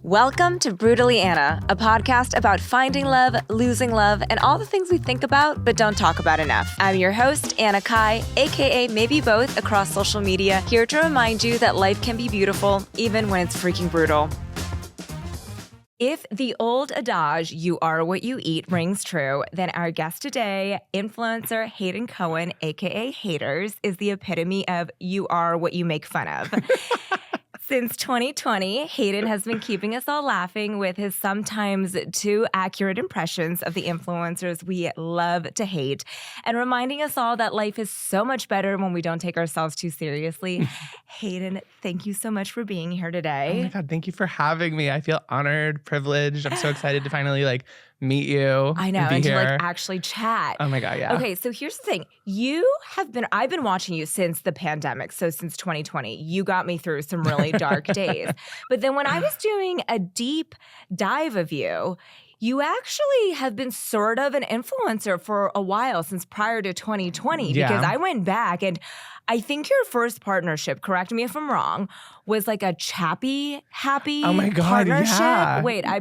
Welcome to Brutally Anna, a podcast about finding love, losing love, and all the things we think about but don't talk about enough. I'm your host, Anna Kai, aka maybe both across social media, here to remind you that life can be beautiful even when it's freaking brutal. If the old adage, you are what you eat, rings true, then our guest today, influencer Hayden Cohen, aka Haters, is the epitome of you are what you make fun of. Since 2020, Hayden has been keeping us all laughing with his sometimes too accurate impressions of the influencers we love to hate and reminding us all that life is so much better when we don't take ourselves too seriously. Hayden, thank you so much for being here today. Oh my God, thank you for having me. I feel honored, privileged. I'm so excited to finally meet you. I know, and to actually chat. Oh my God, yeah. Okay, so here's the thing. I've been watching you since the pandemic, so since 2020. You got me through some really dark days. But then when I was doing a deep dive of you, you actually have been sort of an influencer for a while, since prior to 2020, because I went back and I think your first partnership, correct me if I'm wrong, was like a Chappy Happy partnership. Yeah. Wait, I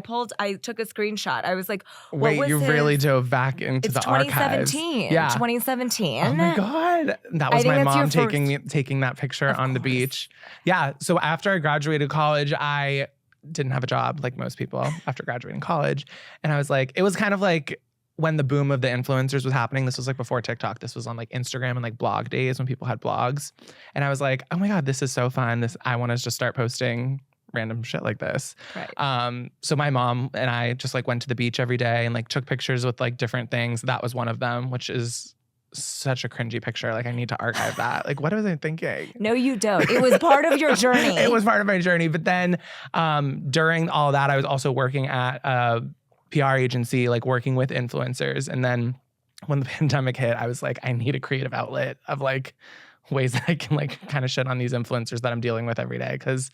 took a screenshot. I was like, what was really dove back into the archives. 2017. Yeah. 2017. Oh my God. That was my mom taking that picture on the beach. Yeah. So after I graduated college, I didn't have a job like most people after graduating college. And I was like, it was kind of like when the boom of the influencers was happening. This was like before TikTok. This was on like Instagram and like blog days when people had blogs. And I was like, oh my God, this is so fun. I want to just start posting random shit like this. Right. So my mom and I just like went to the beach every day and like took pictures with like different things. That was one of them, which is such a cringy picture. Like I need to archive that. Like what was I thinking? No, you don't. It was part of your journey. It was part of my journey. But then during all that, I was also working at a PR agency, like working with influencers. And then when the pandemic hit, I was like, I need a creative outlet of like ways that I can like kind of shit on these influencers that I'm dealing with every day, because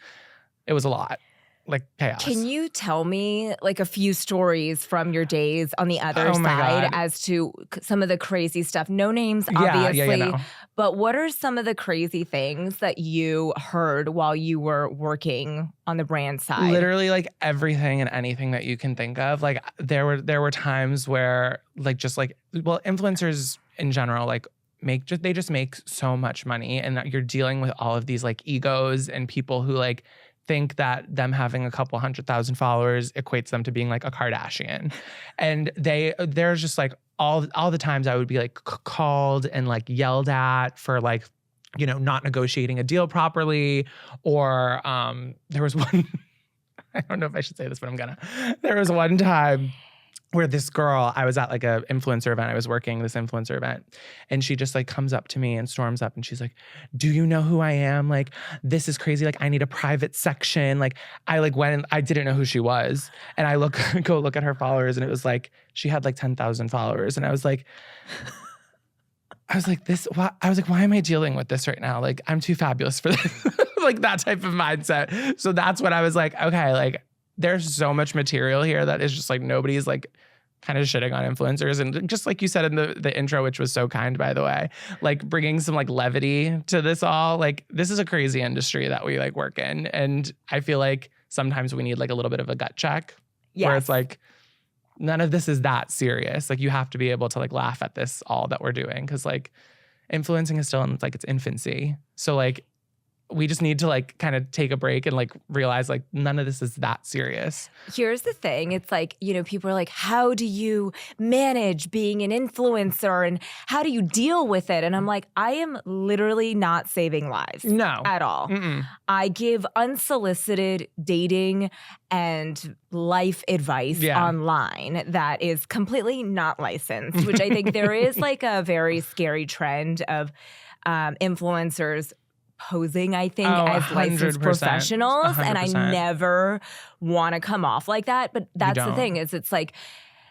it was a lot. Like chaos. Can you tell me like a few stories from your days on the other side as to some of the crazy stuff? No names, obviously. No. But what are some of the crazy things that you heard while you were working on the brand side? Literally like everything and anything that you can think of. Like there were times where influencers in general like they just make so much money, and that you're dealing with all of these like egos and people who like think that them having a couple 100,000 followers equates them to being like a Kardashian. And there's just like all the times I would be like called and like yelled at for like, you know, not negotiating a deal properly. Or there was one, I don't know if I should say this, but there was one time where this girl, I was at like a influencer event. I was working this influencer event, and she just like comes up to me and storms up and she's like, do you know who I am? Like, this is crazy. Like, I need a private section. Like, I like went and I didn't know who she was. And I go look at her followers, and it was like, she had like 10,000 followers. And I was like, why am I dealing with this right now? Like, I'm too fabulous for this. Like that type of mindset. So that's what I was like, okay, like, there's so much material here that is just like nobody's like kind of shitting on influencers. And just like you said in the intro, which was so kind, by the way, like bringing some like levity to this all. Like this is a crazy industry that we like work in. And I feel like sometimes we need like a little bit of a gut check where it's like, none of this is that serious. Like you have to be able to like laugh at this all that we're doing. Cause like influencing is still in like its infancy. So like, we just need to like kind of take a break and like realize like none of this is that serious. Here's the thing. It's like, you know, people are like, how do you manage being an influencer and how do you deal with it? And I'm like, I am literally not saving lives. No. At all. Mm-mm. I give unsolicited dating and life advice online that is completely not licensed, which I think there is like a very scary trend of influencers posing, I think, as licensed 100%, professionals. 100%. And I never want to come off like that. But that's the thing, is it's like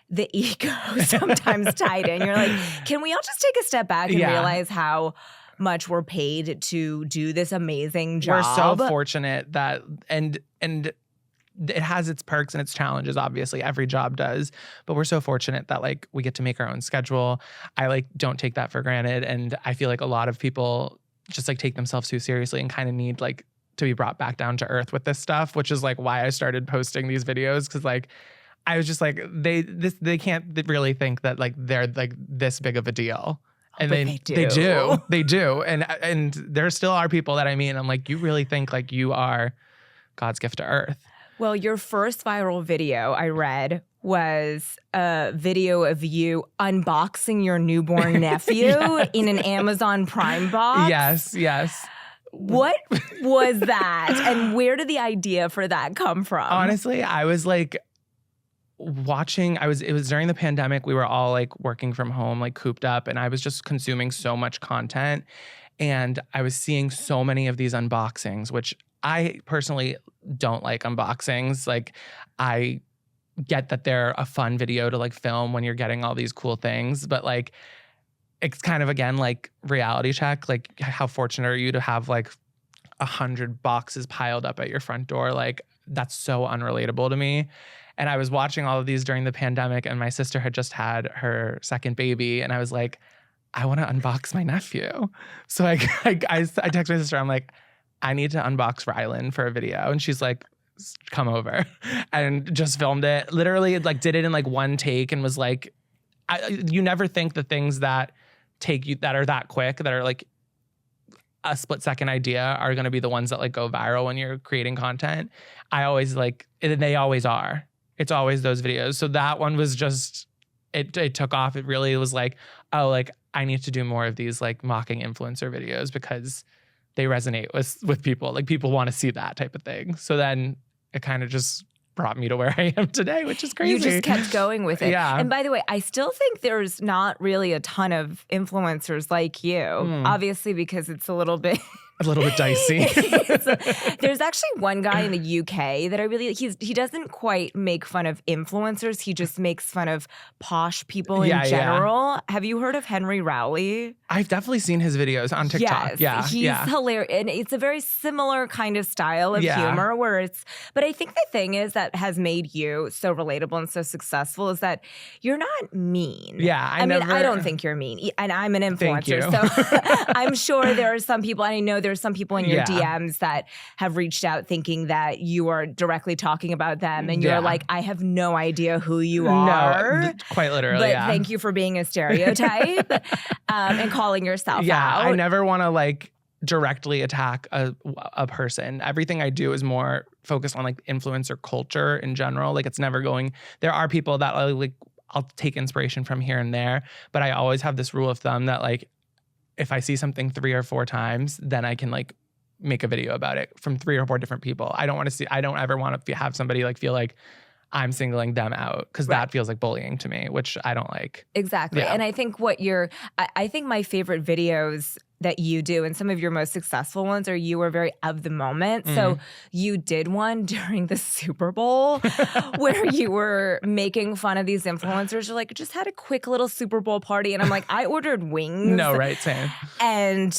the ego sometimes tied in. You're like, can we all just take a step back and realize how much we're paid to do this amazing job? We're so fortunate that, and it has its perks and its challenges, obviously. Every job does. But we're so fortunate that like we get to make our own schedule. I like don't take that for granted. And I feel like a lot of people just like take themselves too seriously and kind of need like to be brought back down to earth with this stuff, which is like why I started posting these videos. Cause like, I was just like, they can't really think that like they're like this big of a deal. And then they do. And there still are people that I meet, and I'm like, you really think like you are God's gift to earth. Well, your first viral video I read was a video of you unboxing your newborn nephew in an Amazon Prime box. Yes. What was that? And where did the idea for that come from? Honestly, I was like watching, it was during the pandemic. We were all like working from home, like cooped up, and I was just consuming so much content. And I was seeing so many of these unboxings, which I personally don't like unboxings. Like, I get that they're a fun video to like film when you're getting all these cool things, but like, it's kind of, again, like reality check. Like, how fortunate are you to have like 100 boxes piled up at your front door? Like, that's so unrelatable to me. And I was watching all of these during the pandemic, and my sister had just had her second baby, and I was like, I want to unbox my nephew. So I text my sister, I'm like, I need to unbox Rylan for a video. And she's like, come over, and just filmed it. Literally, like, did it in like one take, and was like, you never think the things that take you, that are that quick, that are like a split second idea, are going to be the ones that like go viral when you're creating content. I always like, they always are. It's always those videos. So that one was just, it took off. It really was like, oh, like, I need to do more of these like mocking influencer videos because they resonate with people. Like, people want to see that type of thing. So then it kind of just brought me to where I am today, which is crazy. You just kept going with it. Yeah. And by the way, I still think there's not really a ton of influencers like you, obviously, because it's a little bit dicey. There's actually one guy in the UK that I really, he doesn't quite make fun of influencers. He just makes fun of posh people in general. Yeah. Have you heard of Henry Rowley? I've definitely seen his videos on TikTok. Yes, he's hilarious. And it's a very similar kind of style of humor where but I think the thing is that has made you so relatable and so successful is that you're not mean. Yeah, I mean, I don't think you're mean. And I'm an influencer. So I'm sure there are some people, and I know there's some people in your DMs that have reached out thinking that you are directly talking about them. And you're like, I have no idea who you are. No, quite literally, but thank you for being a stereotype and calling yourself out. I never want to like directly attack a person. Everything I do is more focused on like influencer culture in general. Like, it's never going, there are people that like, I'll take inspiration from here and there, but I always have this rule of thumb that like, if I see something 3 or 4 times, then I can like make a video about it from 3 or 4 different people. I don't ever want to have somebody like feel like I'm singling them out, because that feels like bullying to me, which I don't like. Exactly. Yeah. And I think I think my favorite videos that you do, and some of your most successful ones, are you were very of the moment. So you did one during the Super Bowl where you were making fun of these influencers. You're like, just had a quick little Super Bowl party. And I'm like, I ordered wings. No, right, same. And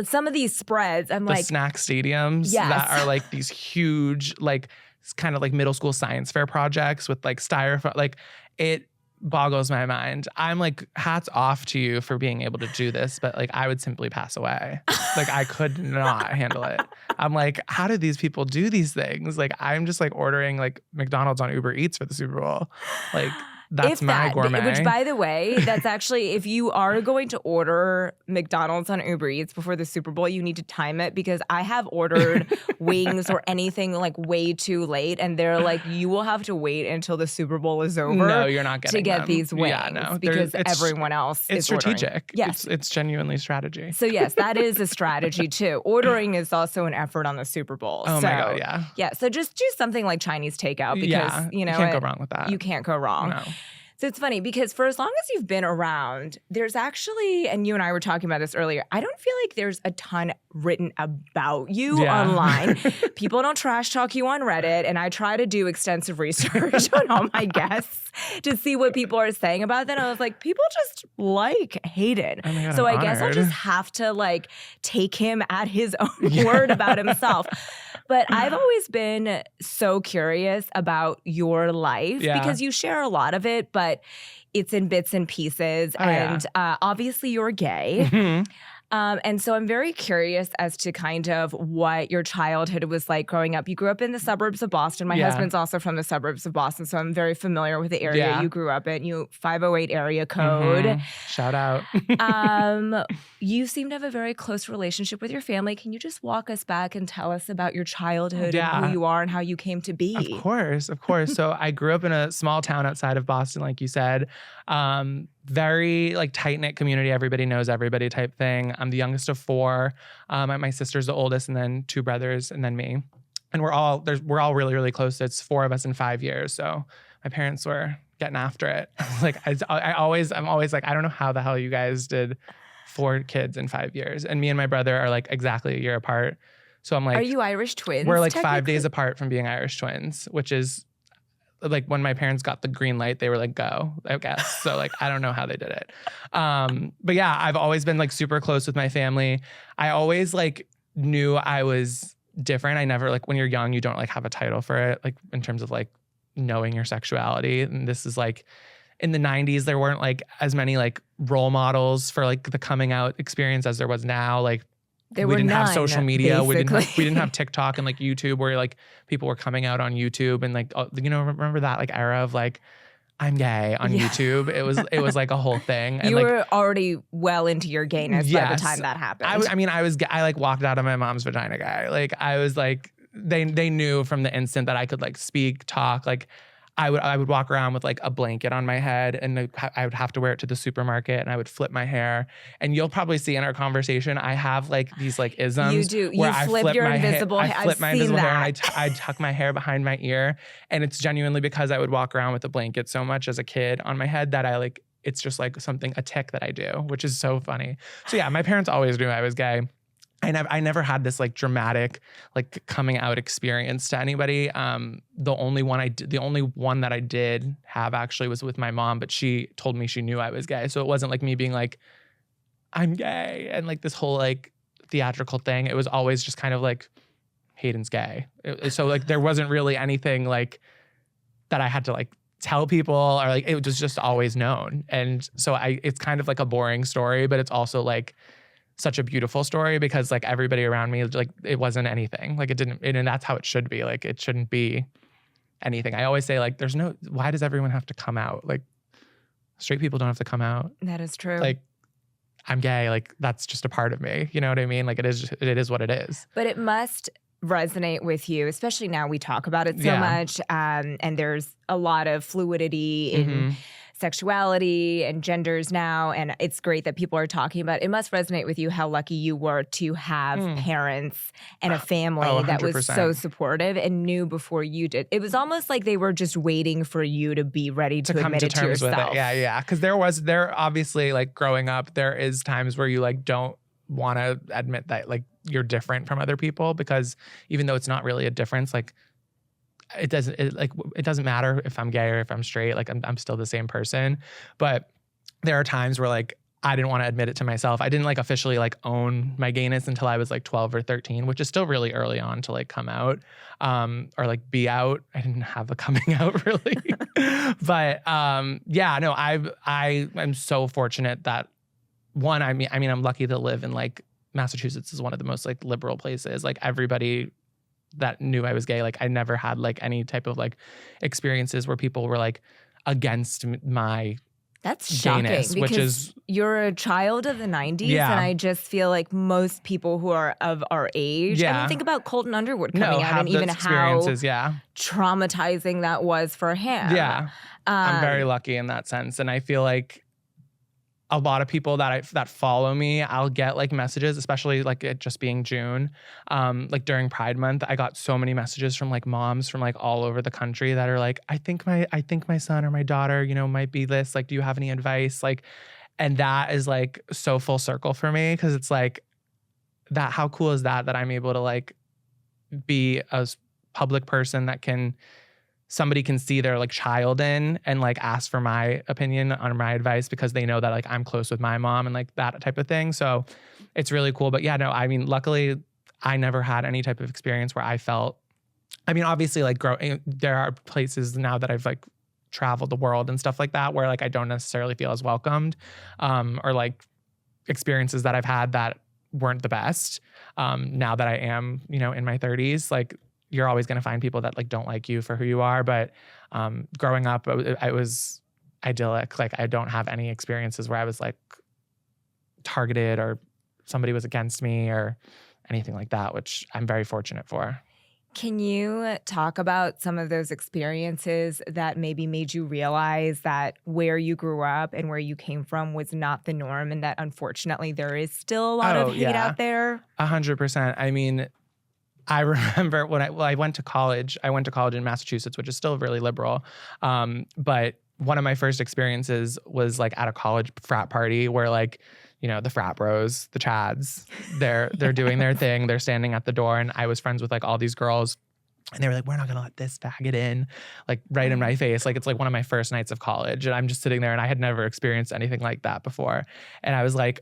some of these spreads, I'm like. The snack stadiums that are like these huge, like, kind of like middle school science fair projects with like styrofoam. Like, it boggles my mind. I'm like, hats off to you for being able to do this, but like, I would simply pass away. Like, I could not handle it. I'm like, how did these people do these things? Like, I'm just like ordering like McDonald's on Uber Eats for the Super Bowl. Like, that's my gourmet. Which, by the way, that's actually, if you are going to order McDonald's on Uber Eats before the Super Bowl, you need to time it, because I have ordered wings or anything like way too late, and they're like, you will have to wait until the Super Bowl is over. No, you're not getting to get them. these wings. Yeah, no, because everyone else is strategic. Ordering. Yes, it's genuinely strategy. So yes, that is a strategy too. Ordering is also an effort on the Super Bowl. Oh my God, yeah. Yeah, so just do something like Chinese takeout, because you can't go wrong with that. You can't go wrong. No. So it's funny because for as long as you've been around, there's actually, and you and I were talking about this earlier, I don't feel like there's a ton written about you online. People don't trash talk you on Reddit, and I try to do extensive research on all my guests to see what people are saying about them. I was like, people just like Hayden. Oh my God, so I'm I guess I'll just have to like take him at his own word about himself. But I've always been so curious about your life because you share a lot of it, but it's in bits and pieces. Obviously you're gay. And so I'm very curious as to kind of what your childhood was like growing up. You grew up in the suburbs of Boston. My husband's also from the suburbs of Boston, so I'm very familiar with the area you grew up in. You 508 area code. Shout out. You seem to have a very close relationship with your family. Can you just walk us back and tell us about your childhood and who you are and how you came to be? Of course. So I grew up in a small town outside of Boston, like you said. Very like tight-knit community. Everybody knows everybody type thing. I'm the youngest of 4. My sister's the oldest, and then 2 brothers, and then me. And we're all really, really close. It's 4 of us in 5 years. So my parents were getting after it. Like I'm always like, I don't know how the hell you guys did 4 kids in 5 years. And me and my brother are like exactly a year apart. So I'm like, are you Irish twins? We're like 5 days apart from being Irish twins, which is like when my parents got the green light, they were like, go, I guess. So like, I don't know how they did it. But yeah, I've always been like super close with my family. I always like knew I was different. I never like, when you're young, you don't like have a title for it, like in terms of like knowing your sexuality. And this is like in the 90s, there weren't like as many like role models for like the coming out experience as there was now. Like we didn't have social media. Basically. We didn't have TikTok and like YouTube where like people were coming out on YouTube and like, you know, remember that like era of like, I'm gay on YouTube. It was like a whole thing. And you like, were already well into your gayness by the time that happened. I like walked out of my mom's vagina gay. Like I was like, they knew from the instant that I could like speak, talk, like I would walk around with like a blanket on my head and I would have to wear it to the supermarket and I would flip my hair. And you'll probably see in our conversation, I have like these like isms. You do. You flip your invisible hair. I flip my invisible hair and I tuck my hair behind my ear. And it's genuinely because I would walk around with a blanket so much as a kid on my head that I like, it's just like a tick that I do, which is so funny. So yeah, my parents always knew I was gay. I never had this like dramatic like coming out experience to anybody. The only one that I did have actually was with my mom, but she told me she knew I was gay. So it wasn't like me being like, I'm gay and like this whole like theatrical thing. It was always just kind of like, Hayden's gay. So like there wasn't really anything like that I had to like tell people or like it was just always known. And so it's kind of like a boring story, but it's also like such a beautiful story because like everybody around me, like it wasn't anything. Like it didn't, and that's how it should be. Like it shouldn't be anything. I always say like, why does everyone have to come out? Like straight people don't have to come out. That is true. Like I'm gay. Like that's just a part of me. You know what I mean? Like it is what it is. But it must resonate with you, especially now we talk about it so much. And there's a lot of fluidity in sexuality and genders now. And it's great that people are talking about it. It must resonate with you how lucky you were to have parents and a family that was so supportive and knew before you did. It was almost like they were just waiting for you to be ready to admit it to yourself. With it. Yeah. Because there obviously like growing up, there is times where you like don't want to admit that like you're different from other people because even though it's not really a difference, like it doesn't matter if I'm gay or if I'm straight, like I'm still the same person. But there are times where like I didn't want to admit it to myself. I didn't like officially like own my gayness until I was like 12 or 13, which is still really early on to like come out or like be out. I didn't have a coming out really. But I am so fortunate that one, I mean I'm lucky to live in like Massachusetts is one of the most like liberal places. Like everybody that knew I was gay, like I never had like any type of like experiences where people were like against my That's shocking gayness, because which is you're a child of the 90s and I just feel like most people who are of our age, I mean think about Colton Underwood coming out and even how traumatizing that was for him. Yeah. I'm very lucky in that sense. And I feel like a lot of people that follow me, I'll get like messages, especially like it just being June, like during Pride Month, I got so many messages from like moms from like all over the country that are like, I think my son or my daughter, you know, might be this. Like, do you have any advice? Like, and that is like so full circle for me because it's like that. How cool is that I'm able to like be a public person that somebody can see their like child in and like ask for my opinion on my advice because they know that like I'm close with my mom and like that type of thing. So it's really cool. But yeah, no, I mean, luckily I never had any type of experience where I felt, I mean, obviously like there are places now that I've like traveled the world and stuff like that where like I don't necessarily feel as welcomed or like experiences that I've had that weren't the best. Now that I am, in my 30s, like you're always going to find people that like don't like you for who you are. But growing up, I was idyllic. Like I don't have any experiences where I was like targeted or somebody was against me or anything like that, which I'm very fortunate for. Can you talk about some of those experiences that maybe made you realize that where you grew up and where you came from was not the norm, and that unfortunately there is still a lot of hate out there? 100%. I mean, I remember when I went to college. I went to college in Massachusetts, which is still really liberal. But one of my first experiences was like at a college frat party where like, the frat bros, the chads, they're doing their thing. They're standing at the door, and I was friends with like all these girls, and they were like, "We're not gonna let this faggot in," like right in my face. Like it's like one of my first nights of college, and I'm just sitting there, and I had never experienced anything like that before, and I was like,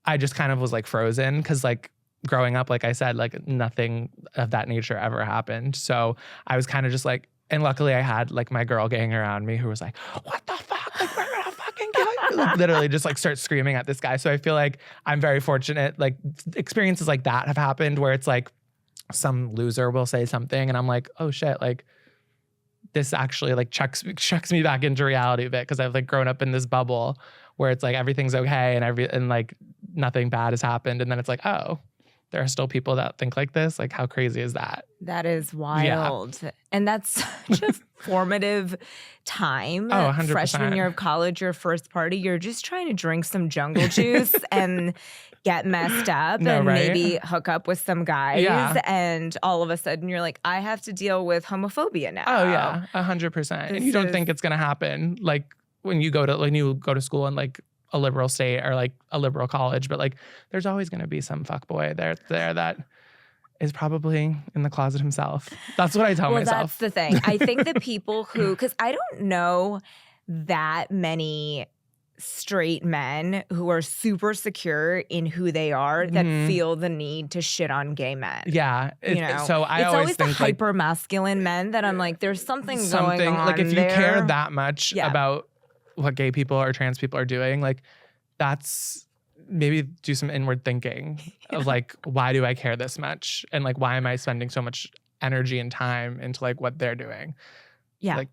I just kind of was like frozen because like growing up, like I said, like nothing of that nature ever happened. So I was kind of just like, and luckily I had like my girl gang around me who was like, "What the fuck? Like we're gonna fucking kill you!" Like, literally just like start screaming at this guy. So I feel like I'm very fortunate. Like experiences like that have happened where it's like some loser will say something, and I'm like, "Oh shit!" Like this actually like chucks me back into reality a bit because I've like grown up in this bubble where it's like everything's okay and like nothing bad has happened, and then it's like, oh, there are still people that think like this. Like, how crazy is that? That is wild. Yeah. And that's such a formative time. Oh, 100%. Freshman year of college, your first party, you're just trying to drink some jungle juice and get messed up and maybe hook up with some guys. Yeah. And all of a sudden you're like, I have to deal with homophobia now. Oh, yeah, 100%. And you don't think it's going to happen. Like when you go to school in like a liberal state or like a liberal college, but like there's always going to be some fuckboy there that is probably in the closet himself. That's what I tell myself. Well, that's the thing. I think the people who, because I don't know that many straight men who are super secure in who they are that feel the need to shit on gay men. Yeah. So I it's always think the hyper masculine men that I'm like, there's something going on like if you there. care that much about what gay people or trans people are doing, like that's maybe do some inward thinking of like, why do I care this much? And like, why am I spending so much energy and time into like what they're doing? Yeah. Like,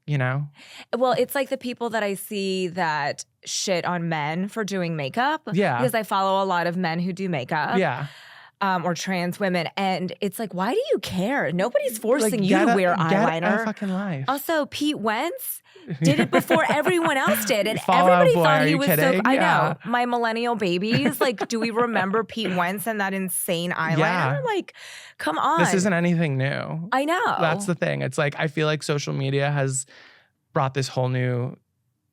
Well, it's like the people that I see that shit on men for doing makeup. Yeah. Because I follow a lot of men who do makeup. Yeah. Or trans women. And it's like, why do you care? Nobody's forcing you to wear eyeliner. Get a fucking life. Also, Pete Wentz did it before everyone else did. And Fall everybody Out Boy, thought he was kidding? so... I know. My millennial babies, like, do we remember Pete Wentz and that insane eyeliner? Yeah. Like, come on. This isn't anything new. I know. That's the thing. It's like, I feel like social media has brought this whole new...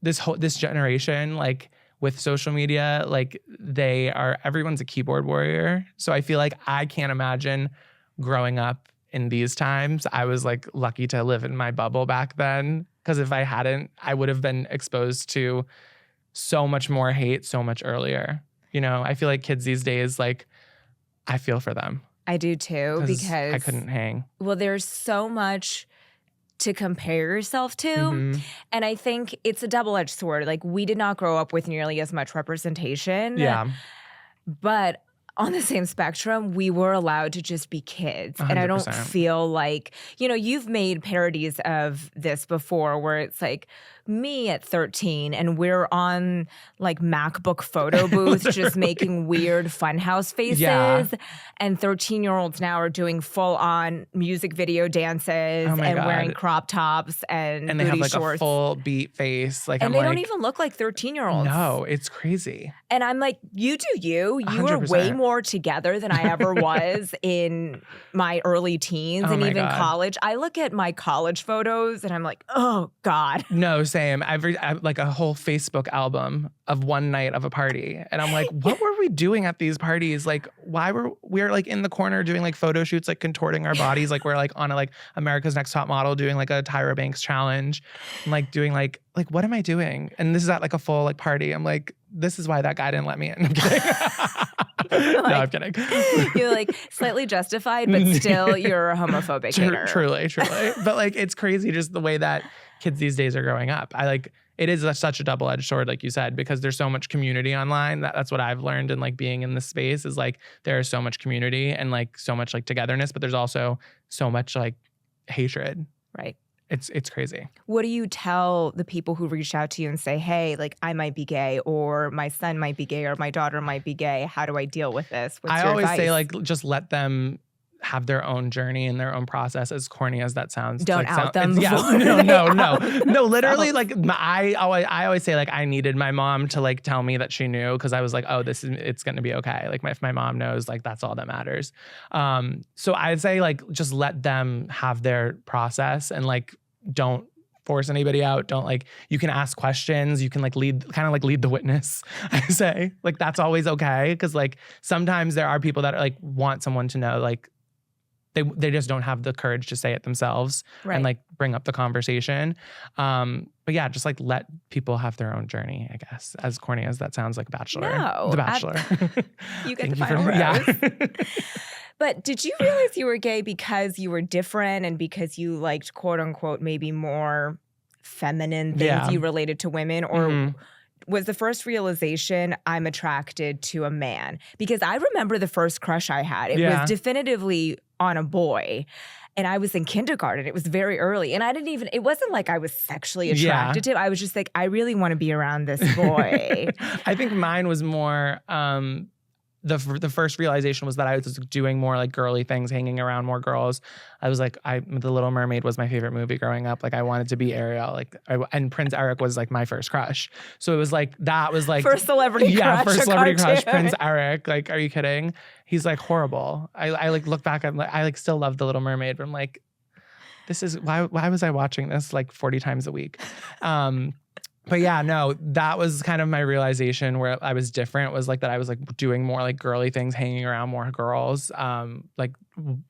This generation, like... With social media, like everyone's a keyboard warrior. So I feel like I can't imagine growing up in these times. I was like lucky to live in my bubble back then. Because if I hadn't, I would have been exposed to so much more hate so much earlier. I feel like kids these days, like I feel for them. I do too, because I couldn't hang. Well, there's so much to compare yourself to. And I think it's a double-edged sword. Like, we did not grow up with nearly as much representation. Yeah. But on the same spectrum, we were allowed to just be kids. 100%. And I don't feel like, you've made parodies of this before where it's like me at 13 and we're on like MacBook photo booths just making weird funhouse faces. Yeah. And 13-year-olds now are doing full-on music video dances and wearing crop tops and they have like shorts. A full beat face. Like, and they don't even look like 13-year-olds. No, it's crazy. And I'm like, you do you. You 100%. are way more together than I ever was in my early teens and even college. I look at my college photos and I'm like, oh God. No, same. I like a whole Facebook album of one night of a party. And I'm like, what were we doing at these parties? Like, why were we like in the corner doing like photo shoots, like contorting our bodies. Like we're like on a like America's Next Top Model doing like a Tyra Banks challenge. I'm like doing like what am I doing? And this is at like a full like party. I'm like, this is why that guy didn't let me in. I'm kidding. No, I'm kidding. You're like slightly justified, but still you're a homophobic hater. Truly. But like, it's crazy just the way that kids these days are growing up. it is such a double-edged sword, like you said, because there's so much community online. That's what I've learned in like being in this space is like there is so much community and like so much like togetherness, but there's also so much like hatred. Right. It's crazy. What do you tell the people who reach out to you and say, hey, like I might be gay or my son might be gay or my daughter might be gay. How do I deal with this? What's I your always advice? say like just let them have their own journey and their own process, as corny as that sounds. Don't like, out them. Yeah, before no. Literally, like I always say, like I needed my mom to like tell me that she knew, because I was like, oh, it's going to be okay. Like if my mom knows, like that's all that matters. So I'd say like just let them have their process and like don't force anybody out. Don't like, you can ask questions. You can like lead the witness. I say like that's always okay, because like sometimes there are people that like want someone to know, like they just don't have the courage to say it themselves and like bring up the conversation. But yeah, just like let people have their own journey, I guess. As corny as that sounds, like Bachelor. No, The Bachelor. You get the final rose. Yeah. But did you realize you were gay because you were different and because you liked, quote unquote, maybe more feminine things you related to women? Or was the first realization, I'm attracted to a man? Because I remember the first crush I had. It was definitively on a boy. And I was in kindergarten. It was very early. And it wasn't like I was sexually attracted to him. I was just like, I really want to be around this boy. I think mine was more, the first realization was that I was doing more like girly things, hanging around more girls. I was like, The Little Mermaid was my favorite movie growing up. Like I wanted to be Ariel. And Prince Eric was like my first crush. So it was like, that was like. First celebrity crush. Yeah, first celebrity crush, Prince Eric. Like, are you kidding? He's like horrible. I like look back, I like still love The Little Mermaid, but I'm like, this is, why was I watching this like 40 times a week? But yeah, no, that was kind of my realization where I was different, was like that I was like doing more like girly things, hanging around more girls, like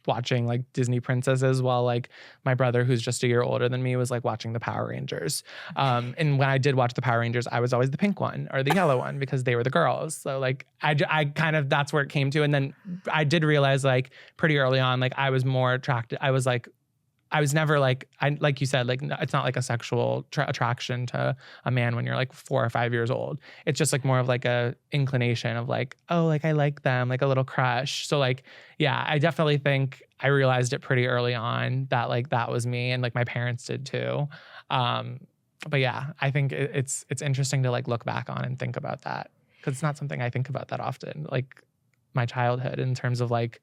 watching like Disney princesses, while like my brother, who's just a year older than me, was like watching the Power Rangers. And when I did watch the Power Rangers, I was always the pink one or the yellow one because they were the girls. So like I kind of, that's where it came to. And then I did realize like pretty early on, like I was more attracted. I was never like, like you said, like it's not like a sexual attraction to a man when you're like 4 or 5 years old. It's just like more of like a inclination of like, oh, like I like them, like a little crush. So like, yeah, I definitely think I realized it pretty early on that like that was me, and like my parents did too. But yeah, I think it's interesting to like look back on and think about that, because it's not something I think about that often. Like my childhood, in terms of like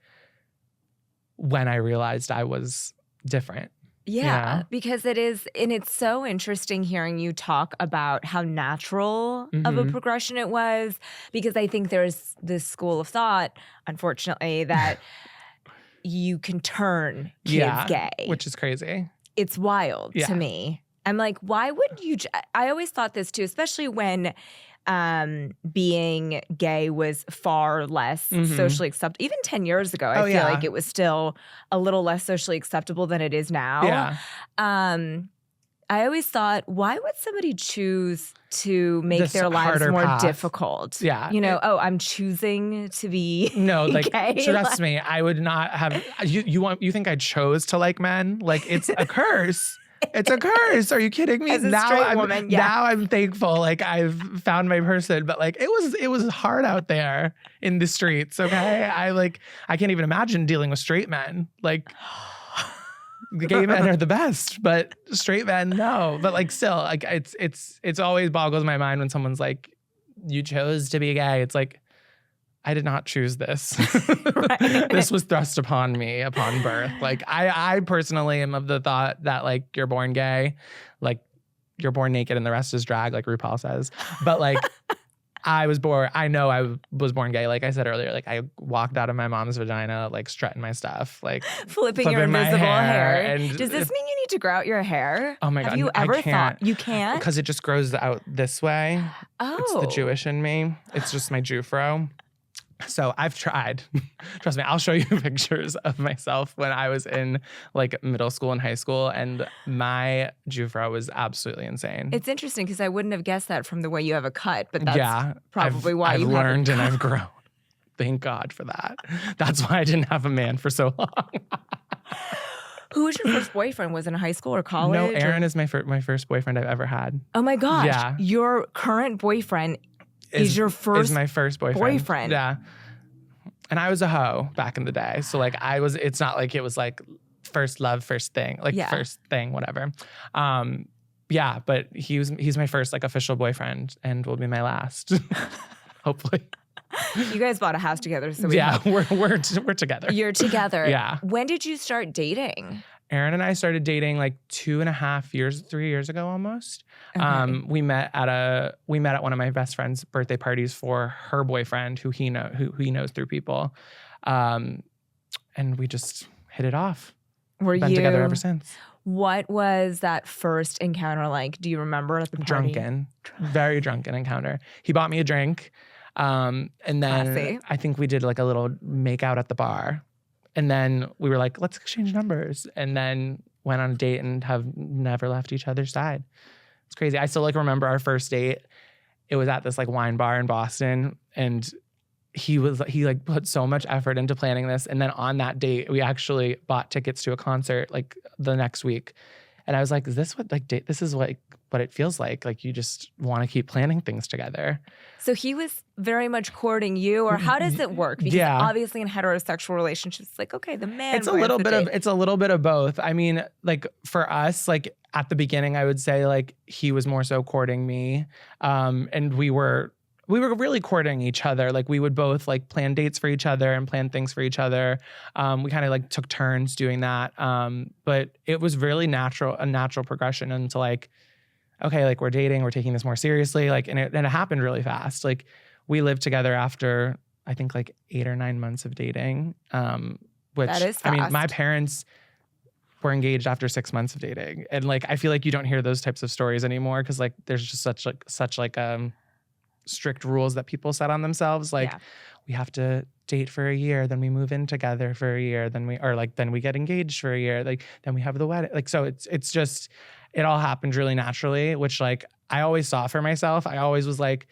when I realized I was different. Yeah, because it is, and it's so interesting hearing you talk about how natural of a progression it was, because I think there's this school of thought, unfortunately, that you can turn kids gay. Which is crazy. It's wild to me. I'm like, why wouldn't you? I always thought this too, especially when being gay was far less socially acceptable. Even 10 years ago, I feel like it was still a little less socially acceptable than it is now. Yeah. I always thought, why would somebody choose to make their lives more difficult? Yeah. You know, I'm choosing to be like, gay. Trust me, I would not have, you think I chose to like men? Like, it's a curse. It's a curse. Are you kiddking me? As a straight woman, now I'm thankful. Like I've found my person, but like it was hard out there in the streets. Okay, I can't even imagine dealing with straight men. Like gay men are the best, but straight men, no. But like still, like it's always boggles my mind when someone's like, "You chose to be gay." It's like, I did not choose this. This was thrust upon me upon birth. Like I personally am of the thought that like you're born gay, like you're born naked and the rest is drag, like RuPaul says. But like I know I was born gay. Like I said earlier, like I walked out of my mom's vagina, like strutting my stuff, like flipping your invisible hair. And does this mean you need to grow out your hair? Oh my God. Have you ever thought you can't? Because it just grows out this way. Oh. It's the Jewish in me. It's just my Jew-fro. So I've tried. Trust me, I'll show you pictures of myself when I was in like middle school and high school, and my Jufro was absolutely insane. It's interesting because I wouldn't have guessed that from the way you have a cut, but that's probably why I've you learned and I've grown. Thank God for that. That's why I didn't have a man for so long. Who was your first boyfriend? Was it in high school or college? No, Aaron is my first boyfriend I've ever had. Oh my gosh. Yeah. Your current boyfriend is your first is my first boyfriend. Yeah. And I was a hoe back in the day. So like it's not like it was like first love, first thing, like first thing, whatever. Yeah, but he's my first like official boyfriend and will be my last. Hopefully. You guys bought a house together, so we're together. You're together. Yeah. When did you start dating? Aaron and I started dating like 2.5 years, 3 years ago almost. Okay. We met at one of my best friend's birthday parties for her boyfriend, who he knows through people, and we just hit it off. Were Been together ever since. What was that first encounter like? Do you remember at the party? Drunken, very drunken encounter. He bought me a drink, and then Classy. I think we did like a little make out at the bar. And then we were like, let's exchange numbers. And then went on a date and have never left each other's side. It's crazy. I still like remember our first date. It was at this like wine bar in Boston. And he like put so much effort into planning this. And then on that date, we actually bought tickets to a concert like the next week. And I was like, is this what like this is like what it feels like? Like you just want to keep planning things together. So he was very much courting you, or how does it work? Because obviously in heterosexual relationships, it's like, okay, the man. It's a little bit of both. I mean, like for us, like at the beginning, I would say like he was more so courting me, and we were really courting each other. Like we would both like plan dates for each other and plan things for each other. We kind of like took turns doing that. But it was really a natural progression into like, okay, like we're dating, we're taking this more seriously. Like, and it happened really fast. Like we lived together after I think like 8 or 9 months of dating. Which that is fast. I mean, my parents were engaged after 6 months of dating. And like, I feel like you don't hear those types of stories anymore. Cause like, there's just such strict rules that people set on themselves. Like we have to date for a year, then we move in together for a year, then we get engaged for a year, like then we have the wedding. Like so it's just it all happened really naturally, which like I always saw for myself. I always was like,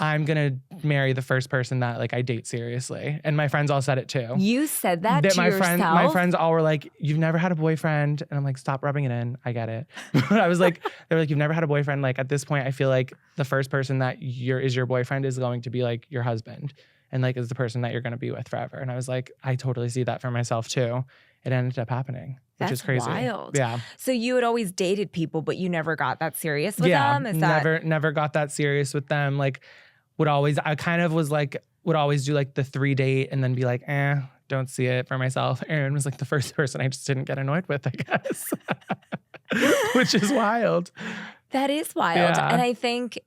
I'm gonna marry the first person that like I date seriously. And my friends all said it too. You said that to yourself? My friends all were like, you've never had a boyfriend. And I'm like, stop rubbing it in. I get it. But I was like, they were like, you've never had a boyfriend. Like at this point, I feel like the first person that is your boyfriend is going to be like your husband. And like is the person that you're gonna be with forever. And I was like, I totally see that for myself too. It ended up happening, which is crazy. Wild. Yeah. So you had always dated people, but you never got that serious with them? Never got that serious with them. Like would always do like the 3 date and then be like, don't see it for myself. Aaron was like the first person I just didn't get annoyed with, I guess. Which is wild. That is wild. Yeah. And I think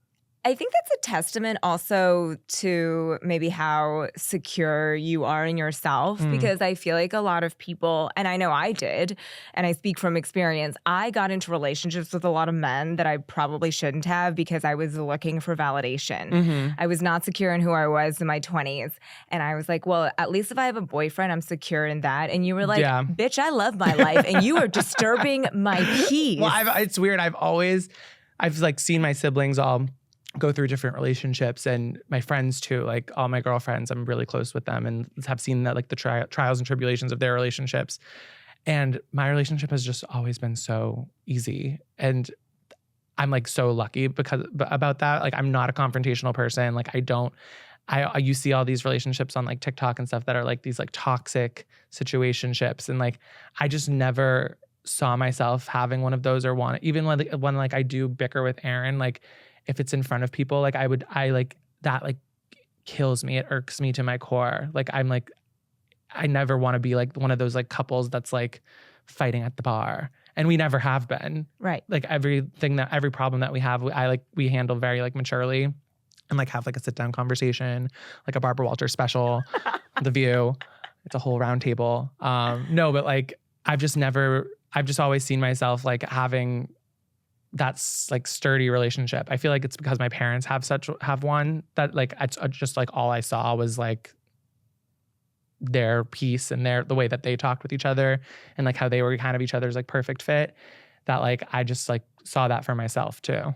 that's a testament also to maybe how secure you are in yourself, because I feel like a lot of people, and I know I did, and I speak from experience, I got into relationships with a lot of men that I probably shouldn't have because I was looking for validation. Mm-hmm. I was not secure in who I was in my 20s. And I was like, well, at least if I have a boyfriend, I'm secure in that. And you were like, bitch, I love my life. And you are disturbing my peace. Well, it's weird. I've like seen my siblings all go through different relationships, and my friends too, like all my girlfriends, I'm really close with them and have seen that like the trials and tribulations of their relationships. And my relationship has just always been so easy. And I'm like so lucky about that. Like I'm not a confrontational person. Like you see all these relationships on like TikTok and stuff that are like these like toxic situationships. And like, I just never saw myself having one of those or even when like I do bicker with Aaron, like if it's in front of people, like that like kills me. It irks me to my core. Like I'm like, I never want to be like one of those like couples that's like fighting at the bar. And we never have been. Right. Like every problem that we have, we handle very like maturely and like have like a sit down conversation, like a Barbara Walters special, The View. It's a whole round table. No, but like I've just always seen myself like having that's like sturdy relationship. I feel like it's because my parents have one that like it's just like all I saw was like their peace and the way that they talked with each other and like how they were kind of each other's like perfect fit, that like I just like saw that for myself too.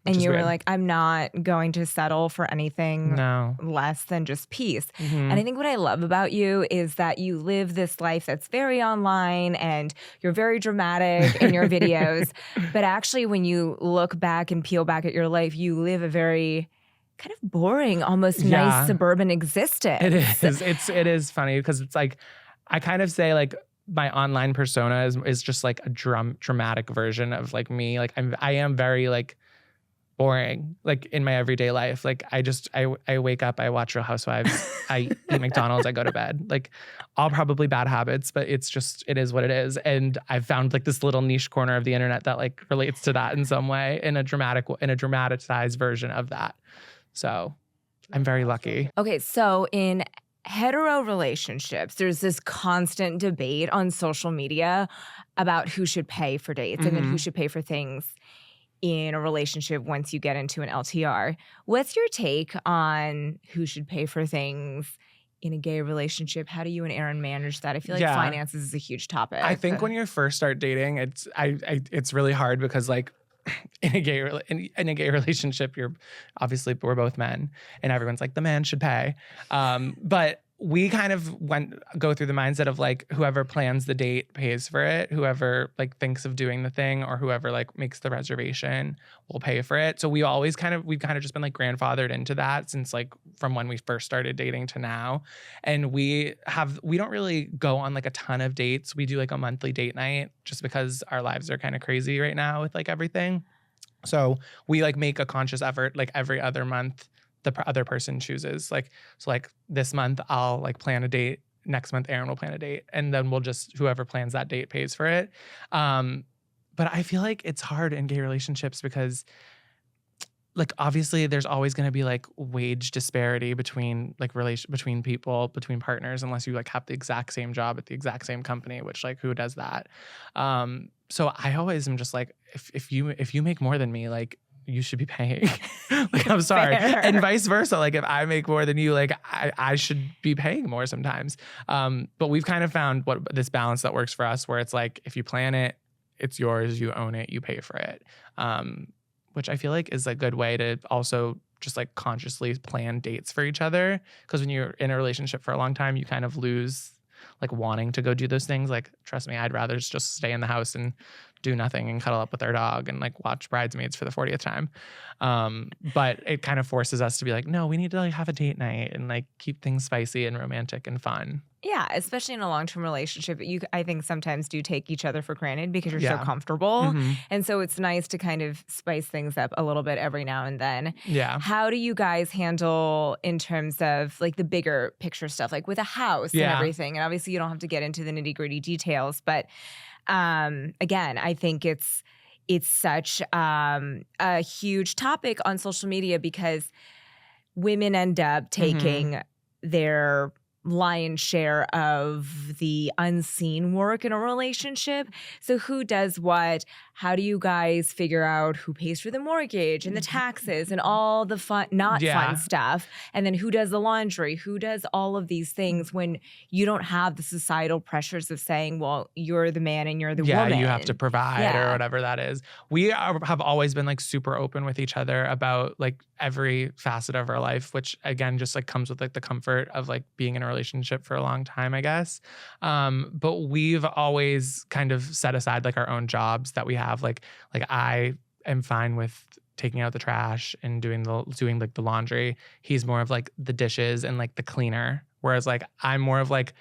And you were weird. like, I'm not going to settle for anything No. less than just peace. Mm-hmm. And I think what I love about you is that you live this life that's very online and you're very dramatic in your videos. But actually, when you look back and peel back at your life, you live a very kind of boring, almost nice suburban existence. It is. It is funny because it's like, I kind of say like my online persona is just like a dramatic version of like me. Like I am very like boring, like in my everyday life. Like I wake up, I watch Real Housewives, I eat McDonald's, I go to bed. Like all probably bad habits, but it is what it is. And I've found like this little niche corner of the internet that like relates to that in some way, in a dramatized version of that. So I'm very lucky. Okay, so in hetero relationships, there's this constant debate on social media about who should pay for dates and then who should pay for things in a relationship once you get into an LTR. What's your take on who should pay for things in a gay relationship? How do you and Aaron manage that? I feel like finances is a huge topic. I think when you first start dating, it's really hard because like in a gay relationship, we're both men and everyone's like the man should pay. But we kind of go through the mindset of like whoever plans the date pays for it, whoever like thinks of doing the thing or whoever like makes the reservation will pay for it. So we've kind of just been like grandfathered into that since like from when we first started dating to now. And we don't really go on like a ton of dates. We do like a monthly date night just because our lives are kind of crazy right now with like everything. So we like make a conscious effort like every other month the other person chooses. Like, so like this month I'll like plan a date. Next month Aaron will plan a date. And then whoever plans that date pays for it. But I feel like it's hard in gay relationships because like obviously there's always going to be like wage disparity between like between people, between partners, unless you like have the exact same job at the exact same company, which like who does that? So I always am just like, if you make more than me, like you should be paying. Like, I'm sorry. Fair. And vice versa. Like if I make more than you, like I should be paying more sometimes. But we've kind of found this balance that works for us where it's like, if you plan it, it's yours, you own it, you pay for it. Which I feel like is a good way to also just like consciously plan dates for each other. Because when you're in a relationship for a long time, you kind of lose like wanting to go do those things. Like, trust me, I'd rather just stay in the house and do nothing and cuddle up with our dog and like watch Bridesmaids for the 40th time. But it kind of forces us to be like, no, we need to like have a date night and like keep things spicy and romantic and fun. Yeah, especially in a long-term relationship, I think sometimes do take each other for granted because you're so comfortable. And so it's nice to kind of spice things up a little bit every now and then. Yeah. How do you guys handle in terms of like the bigger picture stuff, like with a house and everything? And obviously you don't have to get into the nitty-gritty details, but again, I think it's such a huge topic on social media because women end up taking their lion's share of the unseen work in a relationship. So who does what? How do you guys figure out who pays for the mortgage and the taxes and all the fun stuff? And then who does the laundry? Who does all of these things when you don't have the societal pressures of saying, well, you're the man and you're the woman. Yeah, you have to provide or whatever that is. We have always been like super open with each other about like every facet of our life, which again, just like comes with like the comfort of like being in a relationship for a long time, I guess. But we've always kind of set aside like our own jobs that we have. Like I am fine with taking out the trash and doing like the laundry. He's more of like the dishes and like the cleaner. Whereas like I'm more of like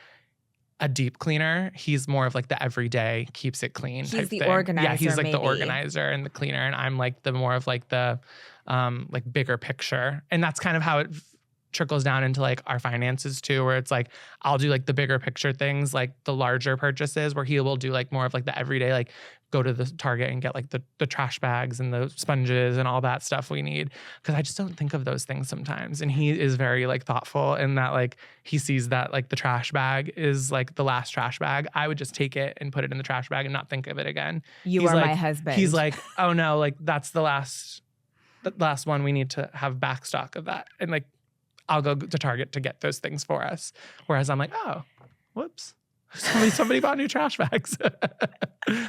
a deep cleaner. He's more of like the everyday keeps it clean. He's the thing. organizer. Yeah, he's like the organizer and the cleaner, and I'm like the more of like the like bigger picture. And that's kind of how it trickles down into like our finances too, where it's like I'll do like the bigger picture things, like the larger purchases, where he will do like more of like the everyday, like go to the Target and get like the trash bags and the sponges and all that stuff we need. Because I just don't think of those things sometimes. And he is very like thoughtful in that like he sees that like the trash bag is like the last trash bag. I would just take it and put it in the trash bag and not think of it again. He's like, my husband. He's like, oh no, like that's the last one. We need to have back stock of that. And like I'll go to Target to get those things for us. Whereas I'm like, oh, whoops. Somebody bought new trash bags.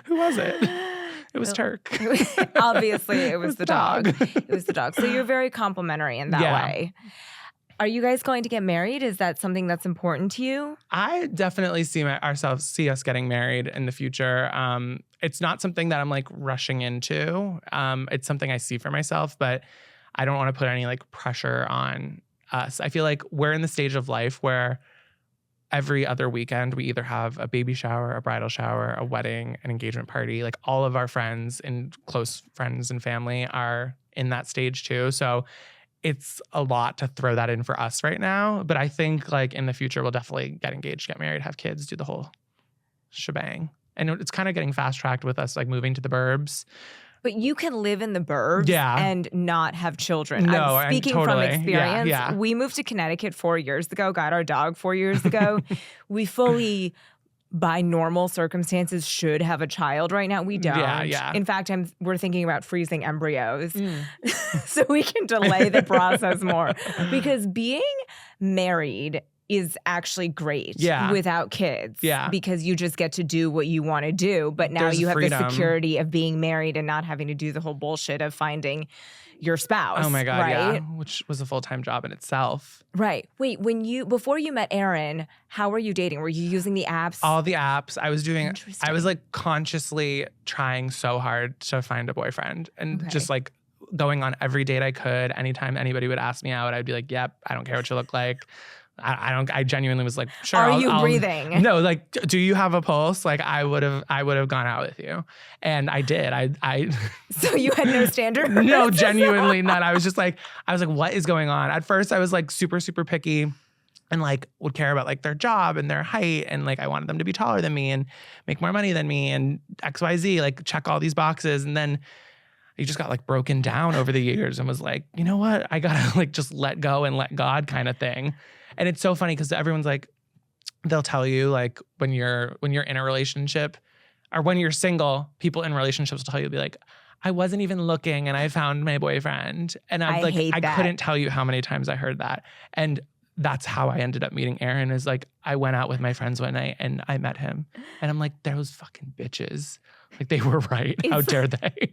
Who was it? It was Turk. Obviously, it was the dog. It was the dog. So you're very complimentary in that way. Are you guys going to get married? Is that something that's important to you? I definitely see us getting married in the future. It's not something that I'm like rushing into. It's something I see for myself, but I don't want to put any like pressure on us. I feel like we're in the stage of life where every other weekend we either have a baby shower, a bridal shower, a wedding, an engagement party. Like all of our friends and close friends and family are in that stage too. So it's a lot to throw that in for us right now. But I think like in the future, we'll definitely get engaged, get married, have kids, do the whole shebang. And it's kind of getting fast tracked with us like moving to the burbs. But you can live in the burbs and not have children. No, I'm speaking totally. from experience. Yeah. We moved to Connecticut 4 years ago, got our dog 4 years ago. We fully, by normal circumstances, should have a child right now. We don't. Yeah. In fact, we're thinking about freezing embryos so we can delay the process more. Because being married is actually great without kids because you just get to do what you want to do. But now you have freedom. The security of being married and not having to do the whole bullshit of finding your spouse. Oh my God, right? Which was a full-time job in itself. Right. Wait, before you met Aaron, how were you dating? Were you using the apps? All the apps. I was like consciously trying so hard to find a boyfriend and just like going on every date I could. Anytime anybody would ask me out, I'd be like, yep, I don't care what you look like. I genuinely was like, sure. Are you breathing? No, like, do you have a pulse? Like, I would have gone out with you, and I did. I. So you had no standard? No, genuinely not. I was like, what is going on? At first, I was like super, super picky, and like would care about like their job and their height, and like I wanted them to be taller than me and make more money than me, and XYZ, like check all these boxes, and then. He just got like broken down over the years and was like, you know what? I gotta like just let go and let God kind of thing. And it's so funny because everyone's like, they'll tell you like when you're in a relationship or when you're single, people in relationships will tell you, be like, I wasn't even looking and I found my boyfriend. And I'm like, I couldn't tell you how many times I heard that. And that's how I ended up meeting Aaron is like, I went out with my friends one night and I met him. And I'm like, those fucking bitches. Like they were right. How dare they?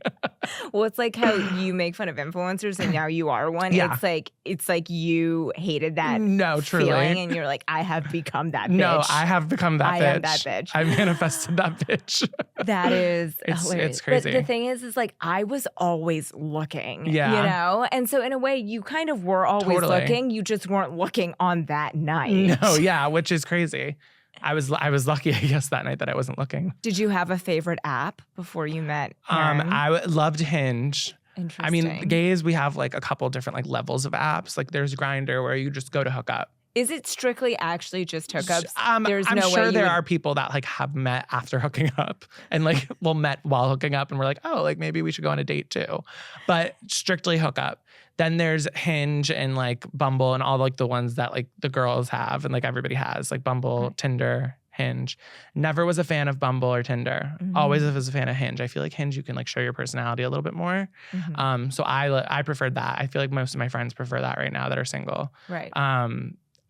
Well, it's like how you make fun of influencers and now you are one. Yeah. It's like you hated that feeling and you're like, I have become that bitch. No, I have become that bitch. I am that bitch. I manifested that bitch. That is hilarious. It's crazy. But the thing is like I was always looking, you know? And so in a way you kind of were always looking. You just weren't looking on that night. No, yeah, which is crazy. I was lucky, I guess, that night that I wasn't looking. Did you have a favorite app before you met Aaron? I loved Hinge. Interesting. I mean, gays, we have like a couple different like levels of apps. Like there's Grindr where you just go to hook up. Is it strictly actually just hookups? I'm sure there are people that like have met after hooking up and like met while hooking up and we're like, oh, like maybe we should go on a date too. But strictly hookup. Then there's Hinge and like Bumble and all like the ones that like the girls have and like everybody has like Bumble, Tinder, Hinge. Never was a fan of Bumble or Tinder. Always was a fan of Hinge. I feel like Hinge you can like show your personality a little bit more. So I preferred that. I feel like most of my friends prefer that right now that are single. Right.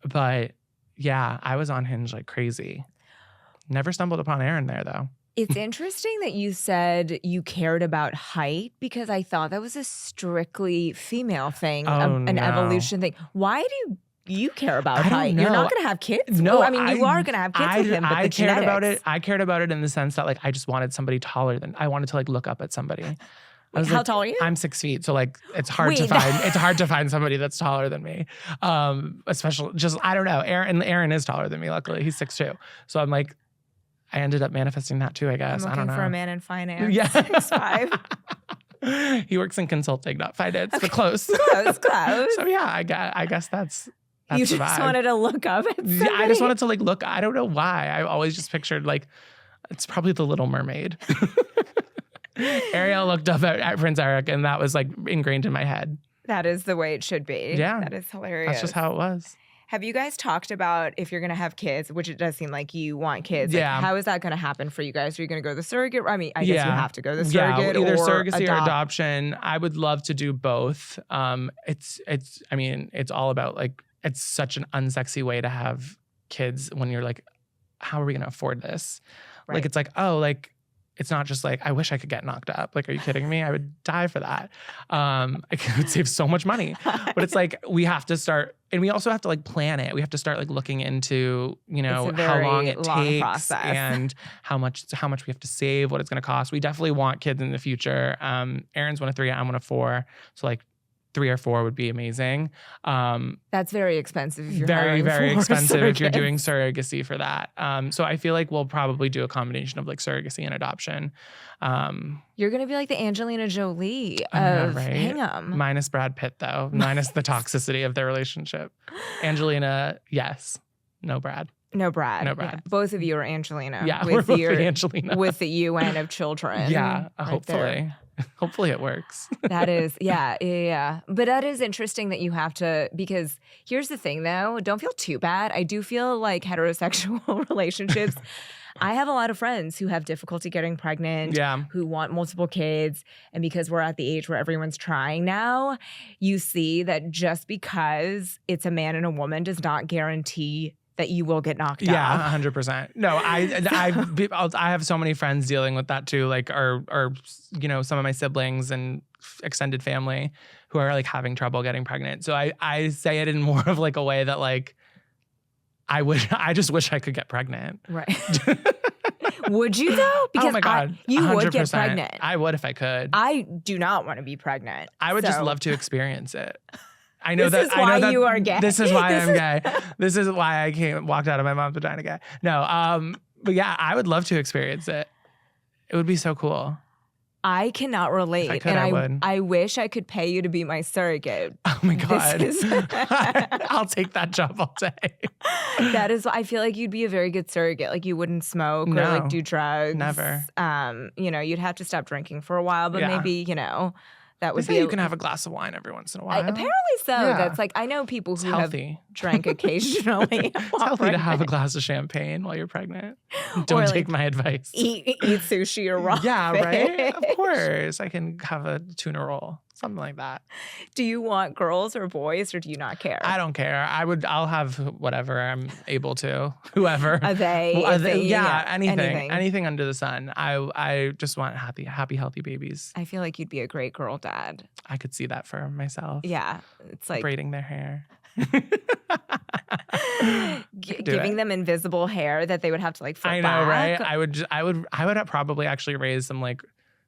But yeah, I was on Hinge like crazy. Never stumbled upon Aaron there though. It's interesting that you said you cared about height because I thought that was a strictly female thing, an evolution thing. Why do you care about height? You're not going to have kids. No, well, I mean, you are going to have kids with him, but I cared genetics. about it. I cared about it in the sense that like I just wanted somebody taller than I wanted to like look up at somebody. How tall are you? I'm 6 feet, so like it's hard to find. It's hard to find somebody that's taller than me. Especially just I don't know. Aaron is taller than me. Luckily, he's 6'2". So I'm like. I ended up manifesting that too, I guess. I'm I don't know. looking for a man in finance. Yeah. 6'5". He works in consulting, not finance, but close. Close. So yeah, I guess that's you the just vibe. wanted to look up at somebody? Yeah, I just wanted to like look. I don't know why. I always just pictured like, it's probably the Little Mermaid. Ariel looked up at Prince Eric and that was like ingrained in my head. That is the way it should be. Yeah. That is hilarious. That's just how it was. Have you guys talked about if you're going to have kids, which it does seem like you want kids? Yeah. Like, how is that going to happen for you guys? Are you going to go the surrogate? I mean, I guess you have to go the surrogate either or surrogacy or adoption. I would love to do both. It's all about like, it's such an unsexy way to have kids when you're like, how are we going to afford this? Right. Like, it's like, oh, like it's not just like, I wish I could get knocked up. Like, are you kidding me? I would die for that. It would save so much money. But it's like, we have to start, and we also have to like plan it. We have to start like looking into, how long it takes process. and how much we have to save, what it's going to cost. We definitely want kids in the future. Aaron's 1 of 3, I'm 1 of 4. So like 3 or 4 would be amazing. That's very expensive if you're very, very expensive surrogates. if you're doing surrogacy for that. So I feel like we'll probably do a combination of like surrogacy and adoption. You're going to be like the Angelina Jolie know, of right? Hingham. Minus Brad Pitt though, minus the toxicity of their relationship. Angelina, yes. No Brad. No Brad. No Brad. Yeah, both of you are Angelina. Yeah, with we're both Angelina. With the UN of children. Yeah, right hopefully. there. Hopefully it works. That is, yeah. But that is interesting that you have to, because here's the thing though, don't feel too bad. I do feel like heterosexual relationships, I have a lot of friends who have difficulty getting pregnant, who want multiple kids. And because we're at the age where everyone's trying now, you see that just because it's a man and a woman does not guarantee that you will get knocked out. Yeah, 100%. No, I have so many friends dealing with that too, like, or some of my siblings and extended family who are like having trouble getting pregnant. So I say it in more of like a way that like, I just wish I could get pregnant. Right. Would you though? Because oh my God, you 100%. would get pregnant. I would if I could. I do not want to be pregnant. I would just love to experience it. I know this is why you are gay. This is why I'm gay. This is why I walked out of my mom's vagina gay. No, but yeah, I would love to experience it. It would be so cool. I cannot relate. If I could, I would. I wish I could pay you to be my surrogate. Oh my God. I'll take that job all day. That is, I feel like you'd be a very good surrogate. Like you wouldn't smoke or like do drugs. Never. You'd have to stop drinking for a while, but maybe, that would be. You can have a glass of wine every once in a while. Apparently so. Yeah. That's like, I know people who have drank occasionally. It's healthy to have a glass of champagne while you're pregnant. Don't take my advice. Eat sushi or raw Yeah, fish. right? Of course. I can have a tuna roll. Something like that. Do you want girls or boys, or do you not care? I don't care. I'll have whatever I'm able to. Whoever. Anything under the sun. I just want happy, healthy babies. I feel like you'd be a great girl dad. I could see that for myself. Yeah. It's like braiding their hair. Giving them invisible hair that they would have to like flip I know, back. right? I would probably actually raise some like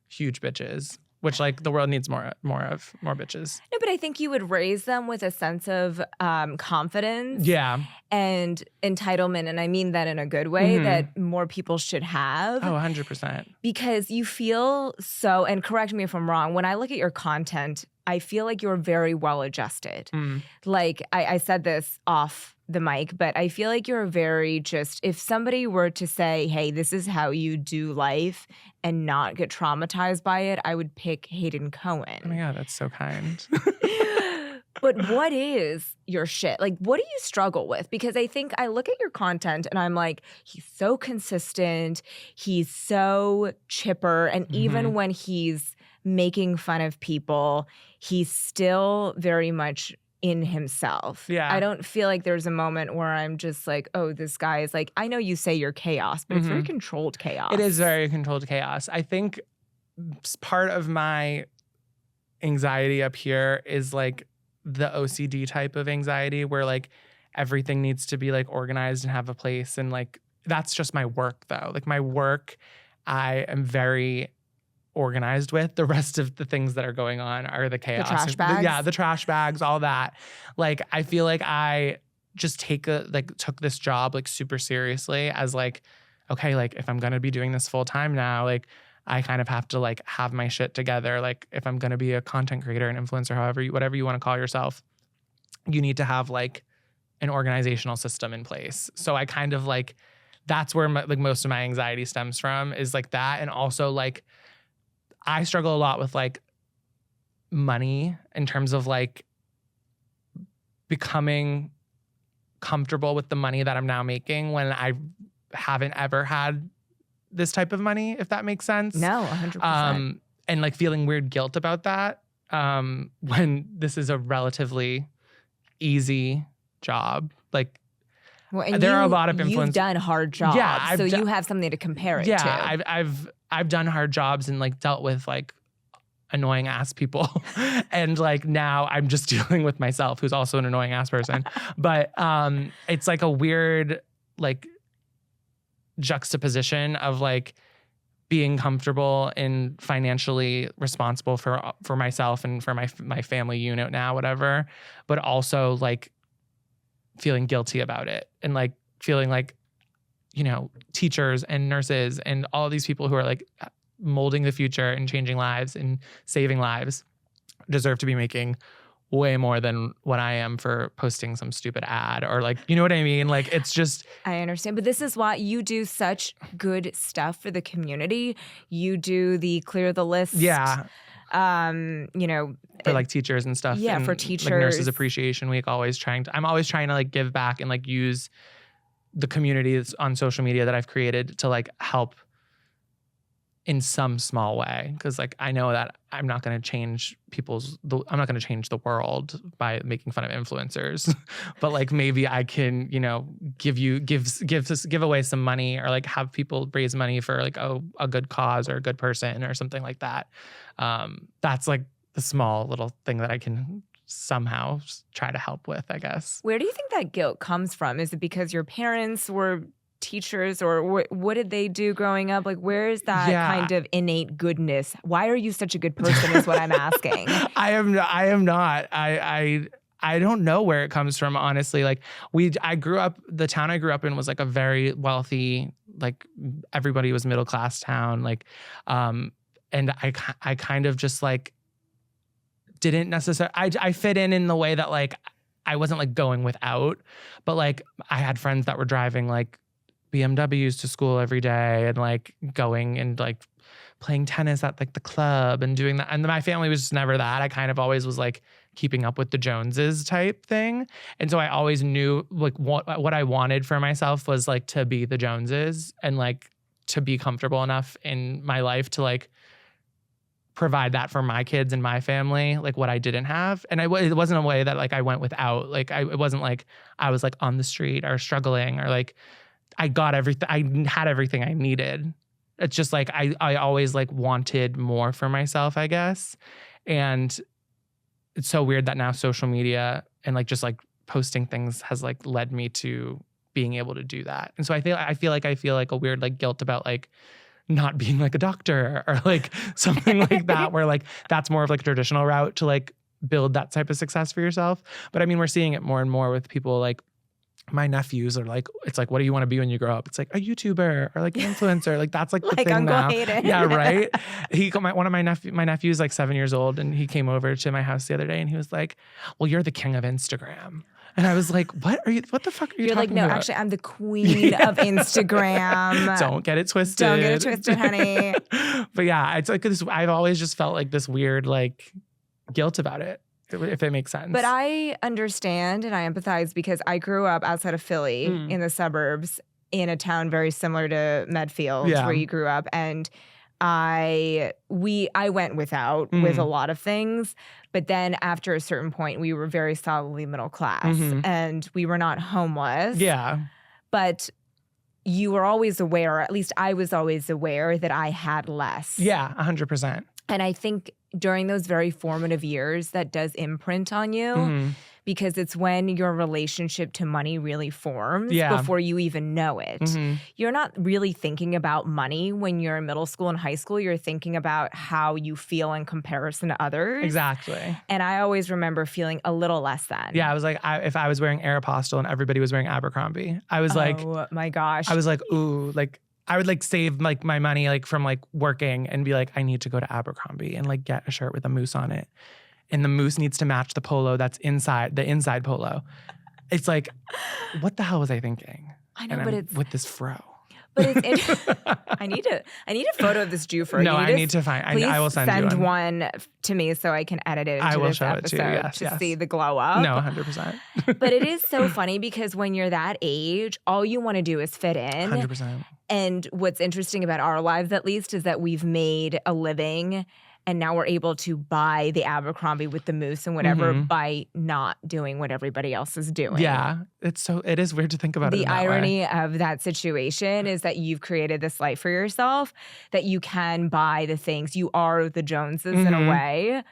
huge bitches. Which like the world needs more bitches. No, but I think you would raise them with a sense of confidence, and entitlement, and I mean that in a good way that more people should have. Oh, 100%. Because you feel so, and correct me if I'm wrong. When I look at your content, I feel like you're very well adjusted. Like I said this off the mic, but I feel like you're very just, if somebody were to say, hey, this is how you do life and not get traumatized by it, I would pick Hayden Cohen. Oh my God, that's so kind. But what is your shit? Like, what do you struggle with? Because I think I look at your content and I'm like, he's so consistent. He's so chipper. And even when he's making fun of people, he's still very much in himself. Yeah. I don't feel like there's a moment where I'm just like, oh, this guy is like, I know you say you're chaos, but it's very controlled chaos. It is very controlled chaos. I think part of my anxiety up here is like the OCD type of anxiety where like everything needs to be like organized and have a place. And like, that's just my work though. Like my work, I am very organized with. The rest of the things that are going on are the chaos. The trash bags? The trash bags, all that. Like, I feel like I just took this job like super seriously as like, okay, like if I'm going to be doing this full time now, like I kind of have to like have my shit together. Like if I'm going to be a content creator, an influencer, whatever you want to call yourself, you need to have like an organizational system in place. So I kind of like, that's where most of my anxiety stems from is like that. And also like, I struggle a lot with like money in terms of like becoming comfortable with the money that I'm now making when I haven't ever had this type of money, if that makes sense. No, 100%. And like feeling weird guilt about that when this is a relatively easy job. Like Well, and there are a lot of influencers. You've done hard jobs, Yeah, you have something to compare it to. Yeah, I've done hard jobs and like dealt with like annoying ass people, and like now I'm just dealing with myself, who's also an annoying ass person. But it's like a weird like juxtaposition of like being comfortable and financially responsible for myself and for my family unit now, whatever, but also like feeling guilty about it and like feeling like, you know, teachers and nurses and all these people who are like molding the future and changing lives and saving lives deserve to be making way more than what I am for posting some stupid ad or like, you know what I mean? Like, it's just. I understand. But this is why you do such good stuff for the community. You do the clear the list. Yeah. You know. For like teachers and stuff. Yeah, and for teachers. Like Nurses Appreciation Week, I'm always trying to like give back and like use the communities on social media that I've created to like help in some small way, because like I know that I'm not going to change I'm not going to change the world by making fun of influencers, but like maybe I can, you know, give away some money or like have people raise money for like a good cause or a good person or something like that. That's like the small little thing that I can somehow try to help with, I guess. Where do you think that guilt comes from? Is it because your parents were teachers, or what did they do growing up? Like, where is that kind of innate goodness? Why are you such a good person is what I'm asking. I am not. I don't know where it comes from, honestly. Like the town I grew up in was like a very wealthy, like everybody was middle class town. Like, and I kind of just like didn't necessarily, I fit in the way that like I wasn't like going without, but like I had friends that were driving like BMWs to school every day and like going and like playing tennis at like the club and doing that. And my family was just never that. I kind of always was like keeping up with the Joneses type thing. And so I always knew like what I wanted for myself was like to be the Joneses and like to be comfortable enough in my life to like provide that for my kids and my family, like what I didn't have. And it wasn't a way that like I went without. Like it wasn't like I was like on the street or struggling or like I got everything. I had everything I needed. It's just like I always like wanted more for myself, I guess. And it's so weird that now social media and like just like posting things has like led me to being able to do that. And so I feel like a weird like guilt about like not being like a doctor or like something like that, where like that's more of like a traditional route to like build that type of success for yourself. But I mean, we're seeing it more and more with people like my nephews are like, it's like, what do you want to be when you grow up? It's like a YouTuber or like an influencer. Like that's like the thing Uncle now. Hayden. Yeah, right. One of my nephew's like 7 years old, and he came over to my house the other day, and he was like, "Well, you're the king of Instagram." And I was like, "What the fuck are you You're talking about?" like, no, actually, I'm the queen of Instagram. Don't get it twisted. Don't get it twisted, honey. But yeah, it's like this. I've always just felt like this weird like guilt about it, if it makes sense. But I understand and I empathize because I grew up outside of Philly in the suburbs in a town very similar to Medfield where you grew up. And I went without with a lot of things. But then after a certain point, we were very solidly middle class and we were not homeless. Yeah. But you were always aware, or at least I was always aware, that I had less. Yeah, 100%. And I think during those very formative years, that does imprint on you because it's when your relationship to money really forms before you even know it. You're not really thinking about money when you're in middle school and high school. You're thinking about how you feel in comparison to others. Exactly. And I always remember feeling a little less than. Yeah, I was like, if I was wearing Aeropostale and everybody was wearing Abercrombie, I was like, oh my gosh. I was like, ooh, like, I would like save like my money like from like working and be like, I need to go to Abercrombie and like get a shirt with a moose on it. And the moose needs to match the polo that's inside, the inside polo. It's like, what the hell was I thinking? I know, and but I'm it's with this fro. But it's I need a photo of this Jew for you. No, I need to find. I will send you one to me so I can edit it into I will this show episode it to you. Yes, to see the glow up. No, 100%. But it is so funny because when you're that age, all you want to do is fit in. 100%. And what's interesting about our lives, at least, is that we've made a living And now we're able to buy the Abercrombie with the moose and whatever Mm-hmm. by not doing what everybody else is doing. Yeah. It is weird to think about it The in that irony way. of that situation is that you've created this life for yourself, that you can buy the things. You are the Joneses in a Mhm. way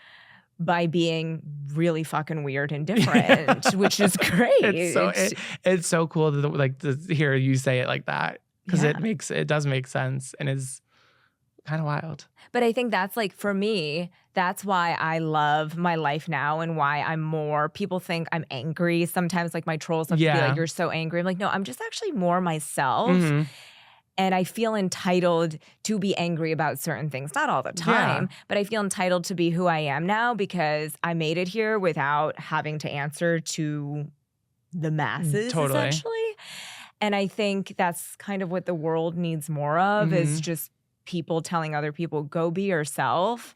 by being really fucking weird and different, which is great. It's so cool to hear you say it like that, because Yeah. it does make sense and is kind of wild. But I think that's like, for me, that's why I love my life now and why I'm more, people think I'm angry. Sometimes like my trolls have to be Yeah. like, you're so angry. I'm like, no, I'm just actually more myself. Mhm. And I feel entitled to be angry about certain things. Not all the time, but I feel entitled to be who I am now because I made it here without having to answer to the masses, Totally. essentially. And I think that's kind of what the world needs more of, is just people telling other people, go be yourself.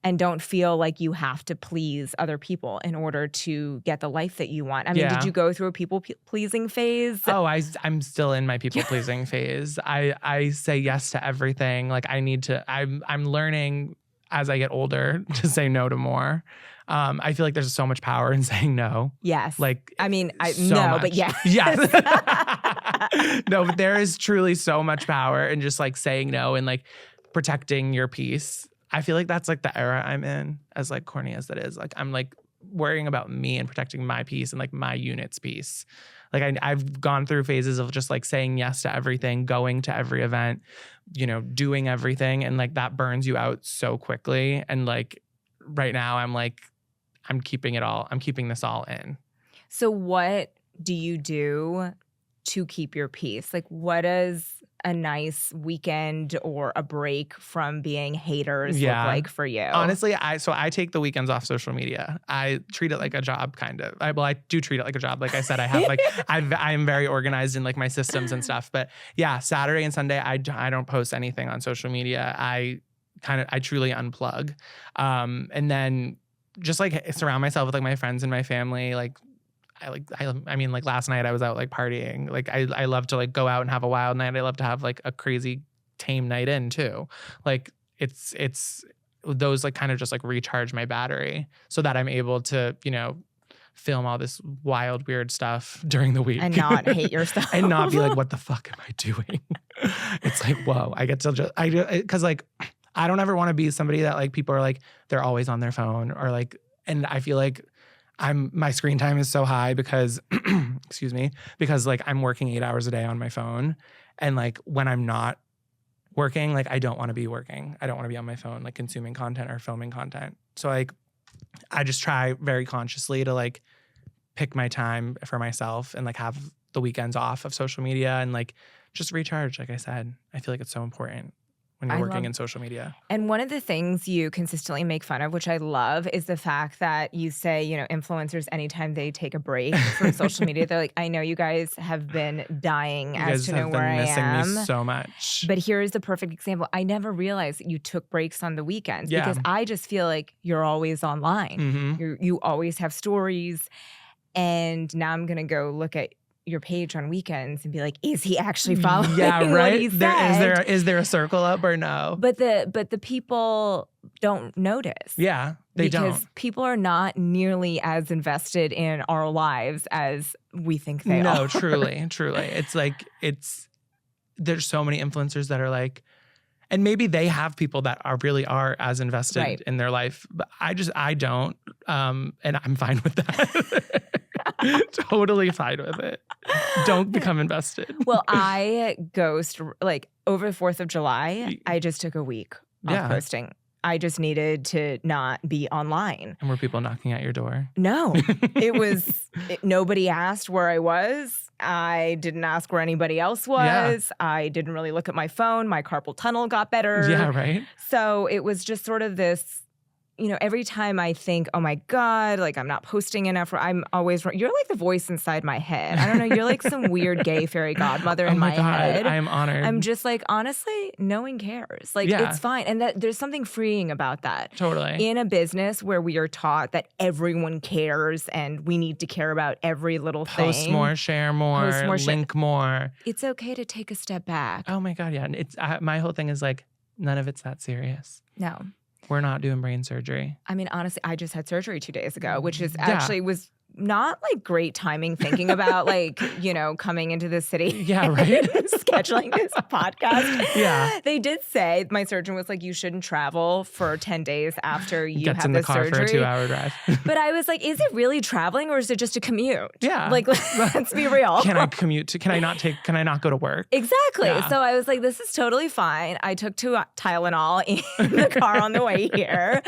And don't feel like you have to please other people in order to get the life that you want. I mean, did you go through a people-pleasing phase? Oh, I'm still in my people-pleasing phase. I say yes to everything. Like I'm learning as I get older to say no to more. I feel like there's so much power in saying no. Yes. Like, I mean, so no, much. but yes. Yes. No, but there is truly so much power in just like saying no and like protecting your peace. I feel like that's like the era I'm in, as like corny as that is. Like I'm like worrying about me and protecting my peace and like my unit's peace. Like I've gone through phases of just like saying yes to everything, going to every event, doing everything. And like that burns you out so quickly. And like right now I'm keeping it all. I'm keeping this all in. So what do you do to keep your peace? Like, what does a nice weekend or a break from being haters look like for you? Honestly, I take the weekends off social media. I treat it like a job, kind of. I do treat it like a job. Like I said, I have like I'm very organized in like my systems and stuff. But yeah, Saturday and Sunday, I don't post anything on social media. I truly unplug, and then just like surround myself with like my friends and my family. Like I mean, like last night I was out like partying. Like I love to like go out and have a wild night. I love to have like a crazy tame night in too. Like it's those like kind of just like recharge my battery so that I'm able to, film all this wild, weird stuff during the week. And not hate yourself. And not be like, what the fuck am I doing? It's like, whoa, I get to because like, I don't ever want to be somebody that like people are like, they're always on their phone or like, and I feel like my screen time is so high because, excuse me, because like I'm working 8 hours a day on my phone. And like when I'm not working, like I don't want to be working. I don't want to be on my phone, like consuming content or filming content. So like, I just try very consciously to like pick my time for myself and like have the weekends off of social media and like just recharge. Like I said, I feel like it's so important when you're working in social media. And one of the things you consistently make fun of, which I love, is the fact that you say, influencers, anytime they take a break from social media, they're like, I know you guys have been dying as to know where I am. You guys have been missing me so much. But here's the perfect example. I never realized that you took breaks on the weekends because I just feel like you're always online. Mm-hmm. You always have stories. And now I'm going to go look at your page on weekends and be like, is he actually following what he said? Is there a circle up or no? But the people don't notice. Yeah, they don't. Because people are not nearly as invested in our lives as we think they are. No, truly. It's like there's so many influencers that are like, and maybe they have people that really are as invested in their life, but I don't, and I'm fine with that. Totally fine with it. Don't become invested. Well, I ghost, like over the 4th of July, I just took a week off posting. I just needed to not be online. And were people knocking at your door? No. Nobody asked where I was. I didn't ask where anybody else was. Yeah. I didn't really look at my phone. My carpal tunnel got better. Yeah, right? So it was just sort of this, every time I think, oh my God, like I'm not posting enough, I'm always, you're like the voice inside my head. I don't know, you're like some weird gay fairy godmother in my head. I am honored. I'm just like, honestly, no one cares. Like it's fine. And that there's something freeing about that. Totally. In a business where we are taught that everyone cares and we need to care about every little thing. Post more, share more, link more. It's okay to take a step back. Oh my God, yeah. It's my whole thing is like, none of it's that serious. No. We're not doing brain surgery. I mean, honestly, I just had surgery 2 days ago, which is actually was not like great timing thinking about like, you know, coming into the city. Yeah, right. Scheduling this podcast. Yeah. They did say, my surgeon was like, you shouldn't travel for 10 days after you Gets have in the this car surgery. for a 2-hour drive. But I was like, is it really traveling or is it just a commute? Yeah. Like, let's be real. Can I not go to work? Exactly. Yeah. So I was like, this is totally fine. I took 2 Tylenol in the car on the way here.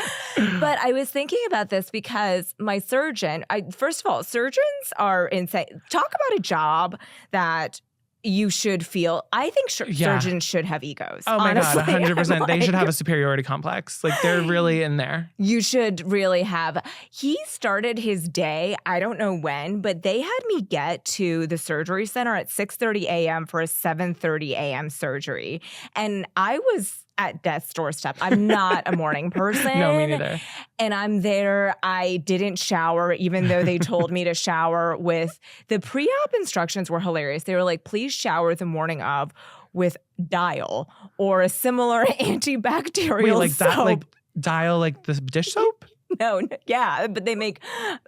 But I was thinking about this because my surgeon, first of all, surgeons are insane. Talk about a job that you should feel. I think surgeons should have egos. Oh my honestly. God, 100%. Like, they should have a superiority complex. Like they're really in there. You should really have. He started his day, I don't know when, but they had me get to the surgery center at 6:30 a.m. for a 7:30 a.m. surgery. And I was at death's doorstep. I'm not a morning person. No, me neither. And I'm there. I didn't shower, even though they told me to shower with the pre-op instructions were hilarious. They were like, please shower the morning of with Dial or a similar antibacterial Wait, like soap. that, like Dial, like the dish soap? No, yeah, but they make.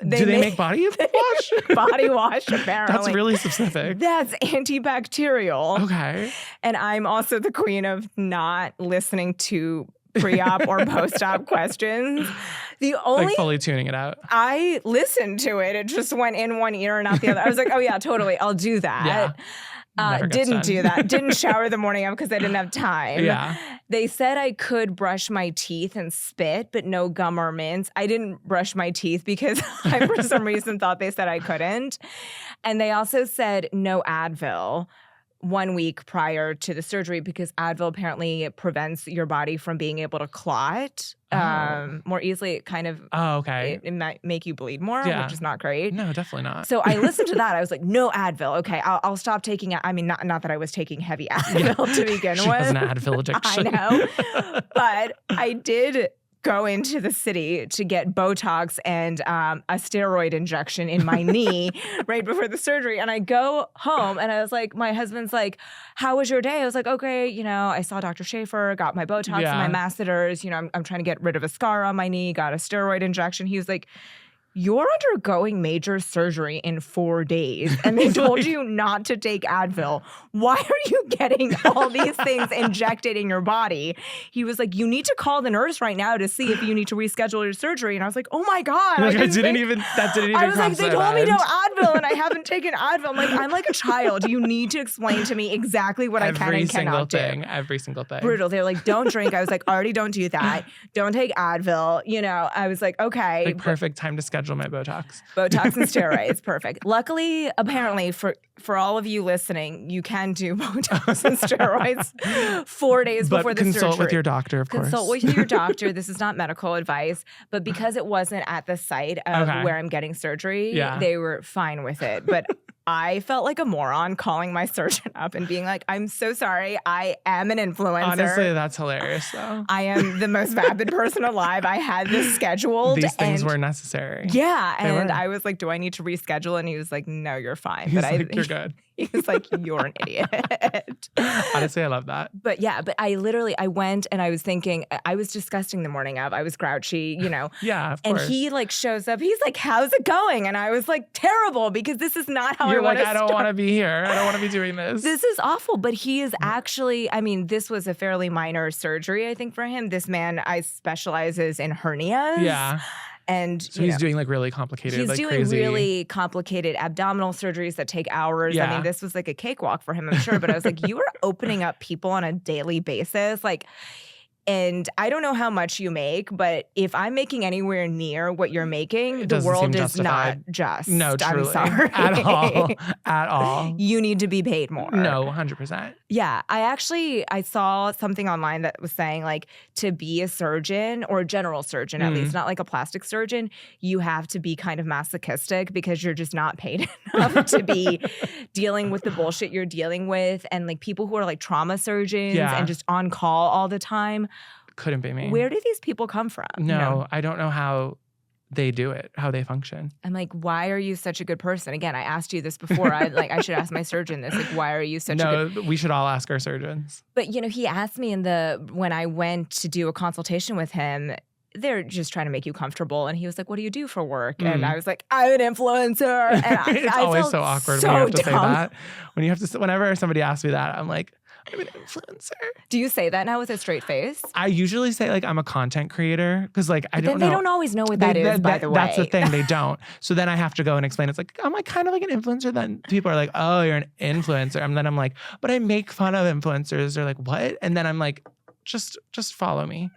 Do they make body wash? Body wash, apparently. That's really specific. That's antibacterial. Okay. And I'm also the queen of not listening to pre-op or post-op questions. The only like fully tuning it out. I listened to it. It just went in one ear and out the other. I was like, oh yeah, totally. I'll do that. Yeah. Didn't do that. Didn't shower the morning of because I didn't have time. Yeah. They said I could brush my teeth and spit, but no gum or mints. I didn't brush my teeth because I, for some reason, thought they said I couldn't. And they also said no Advil 1 week prior to the surgery because Advil apparently prevents your body from being able to clot more easily. It kind of it might make you bleed more, which is not great. No, definitely not. So I listened to that. I was like, no Advil. Okay, I'll stop taking it. I mean, not that I was taking heavy Advil to begin She with. has an Advil addiction. I know. But I did go into the city to get Botox and a steroid injection in my knee right before the surgery. And I go home and I was like, my husband's like, how was your day? I was like, okay, you know, I saw Dr. Schaefer, got my Botox and my masseters. You know, I'm trying to get rid of a scar on my knee, got a steroid injection. He was like, you're undergoing major surgery in 4 days and they told you not to take Advil. Why are you getting all these things injected in your body? He was like, you need to call the nurse right now to see if you need to reschedule your surgery. And I was like, oh my God. Like, that didn't even I was like, they told me no Advil and I haven't taken Advil. I'm like a child. You need to explain to me exactly what I can and cannot do. Every single thing. Brutal. They're like, don't drink. I was like, already don't do that. Don't take Advil. You know, I was like, okay. Like perfect time to schedule my Botox. Botox and steroids, perfect. Luckily, apparently, for all of you listening, you can do Botox and steroids 4 days before the surgery. But consult with your doctor, of course. Consult with your doctor. This is not medical advice, but because it wasn't at the site of where I'm getting surgery, they were fine with it. But I felt like a moron calling my surgeon up and being like, I'm so sorry. I am an influencer. Honestly, that's hilarious, though. I am the most vapid person alive. I had this scheduled. These things were necessary. Yeah. And I was like, do I need to reschedule? And he was like, no, you're fine. He's like, you're good. He was like, you're an idiot. Honestly, I love that. But yeah, I went and I was thinking, I was disgusting the morning of. I was grouchy, you know. Yeah, of course. And he like shows up. He's like, how's it going? And I was like, terrible, because this is not how I want to start. I don't want to be here. I don't want to be doing this. This is awful. But he is actually, I mean, this was a fairly minor surgery, I think, for him. This man specializes in hernias. Yeah. And so he's doing like really complicated, he's like doing crazy. really complicated abdominal surgeries that take hours. Yeah. I mean, this was like a cakewalk for him, I'm sure. But I was like, you are opening up people on a daily basis. Like, and I don't know how much you make, but if I'm making anywhere near what you're making, the world is not just. No, truly. I'm sorry. At all. You need to be paid more. No, 100%. Yeah. I saw something online that was saying like to be a surgeon or a general surgeon, at least, not like a plastic surgeon, you have to be kind of masochistic because you're just not paid enough to be dealing with the bullshit you're dealing with. And like people who are like trauma surgeons and just on call all the time. Couldn't be me. Where do these people come from? No, I don't know how they do it, how they function. I'm like, why are you such a good person? Again, I asked you this before. I should ask my surgeon this. Like, why are you such a good... We should all ask our surgeons. But, he asked me when I went to do a consultation with him, they're just trying to make you comfortable. And he was like, what do you do for work? And I was like, I'm an influencer. And it's always so awkward when you have to say that. Whenever somebody asks me that, I'm like, I'm an influencer. Do you say that now with a straight face? I usually say like I'm a content creator because like I don't know. They don't always know what that is, by the way. That's the thing. They don't. So then I have to go and explain. It's like, I'm like kind of like an influencer. Then people are like, oh, you're an influencer. And then I'm like, but I make fun of influencers. They're like, what? And then I'm like, just follow me.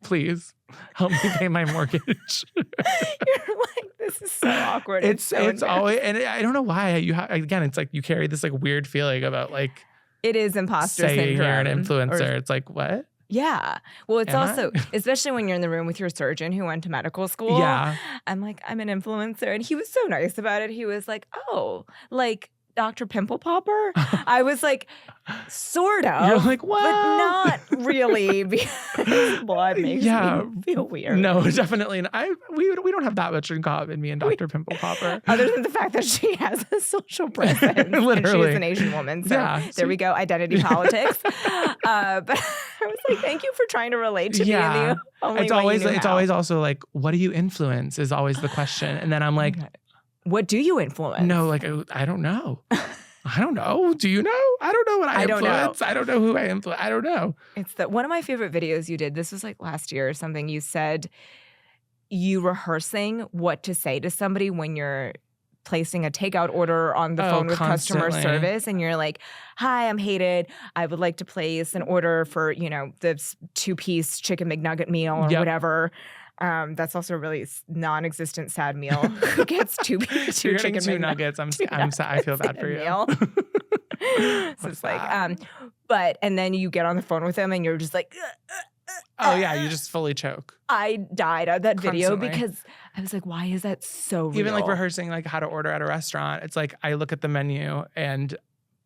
Please help me pay my mortgage. You're like, this is so awkward. It's always, and I don't know why again, it's like you carry this like weird feeling about like, it is imposter syndrome. You're an influencer. It's like, what? Yeah. Well, it's also, especially when you're in the room with your surgeon who went to medical school. Yeah. I'm like, I'm an influencer. And he was so nice about it. He was like, oh, like Dr. Pimple Popper? I was like, sort of. You're like, what? But not really, because blood makes me feel weird. No, definitely not. We don't have that much in common, me and Dr. Pimple Popper. Other than the fact that she has a social presence. Literally. And she's an Asian woman. So there we go, identity politics. But I was like, thank you for trying to relate to me. In the only it's always also like, what do you influence is always the question. And then I'm like, what do you influence? No, like, I don't know. I don't know. Do you know? I don't know what I influence. I don't know who I influence. I don't know. It's one of my favorite videos you did. This was like last year or something. You said you rehearsing what to say to somebody when you're placing a takeout order on the phone with customer service. And you're like, hi, I'm Hayden. I would like to place an order for, this 2-piece chicken McNugget meal or whatever. That's also a really non-existent sad meal. Who gets two chicken two nuggets? I feel bad for you. So it's like, but and then you get on the phone with them and you're just like, oh yeah, you just fully choke. I died at that video because I was like, why is that so real? Even like rehearsing like how to order at a restaurant, it's like I look at the menu and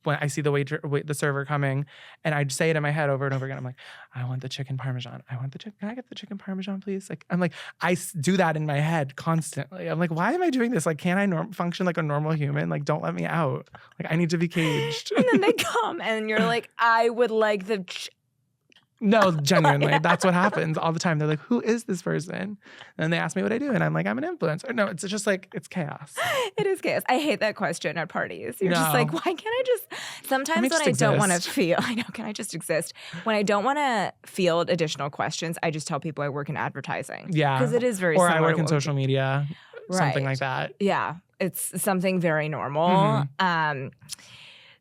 when I see the server coming, and I say it in my head over and over again. I'm like, I want the chicken parmesan. I want the chicken. Can I get the chicken parmesan, please? Like, I'm like, I do that in my head constantly. I'm like, why am I doing this? Like, can't I function like a normal human? Like, don't let me out. Like, I need to be caged. And then they come, and you're like, I would like the. No, genuinely, that's what happens all the time. They're like, who is this person? And then they ask me what I do, and I'm like, I'm an influencer. No, it's just like, it's chaos. It is chaos. I hate that question at parties. You're just like, why can't I just, sometimes when I don't want to feel, can I just exist? When I don't want to field additional questions, I just tell people I work in advertising. Yeah. Because it is very similar. Or I work in social media, something like that. Yeah. It's something very normal. Mm-hmm.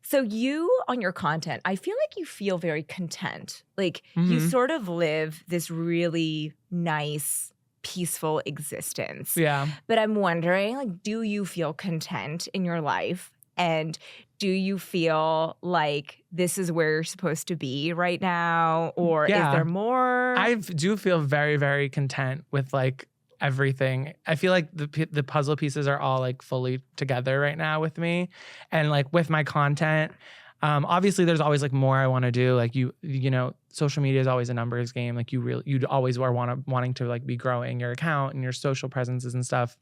So you, on your content, I feel like you feel very content. Like you sort of live this really nice, peaceful existence. Yeah. But I'm wondering, like, do you feel content in your life? And do you feel like this is where you're supposed to be right now? Or is there more? I do feel very, very content with like everything. I feel like the puzzle pieces are all like fully together right now with me, and like with my content. Obviously, there's always like more I want to do. Like you know, social media is always a numbers game. Like you always are wanting to like be growing your account and your social presences and stuff.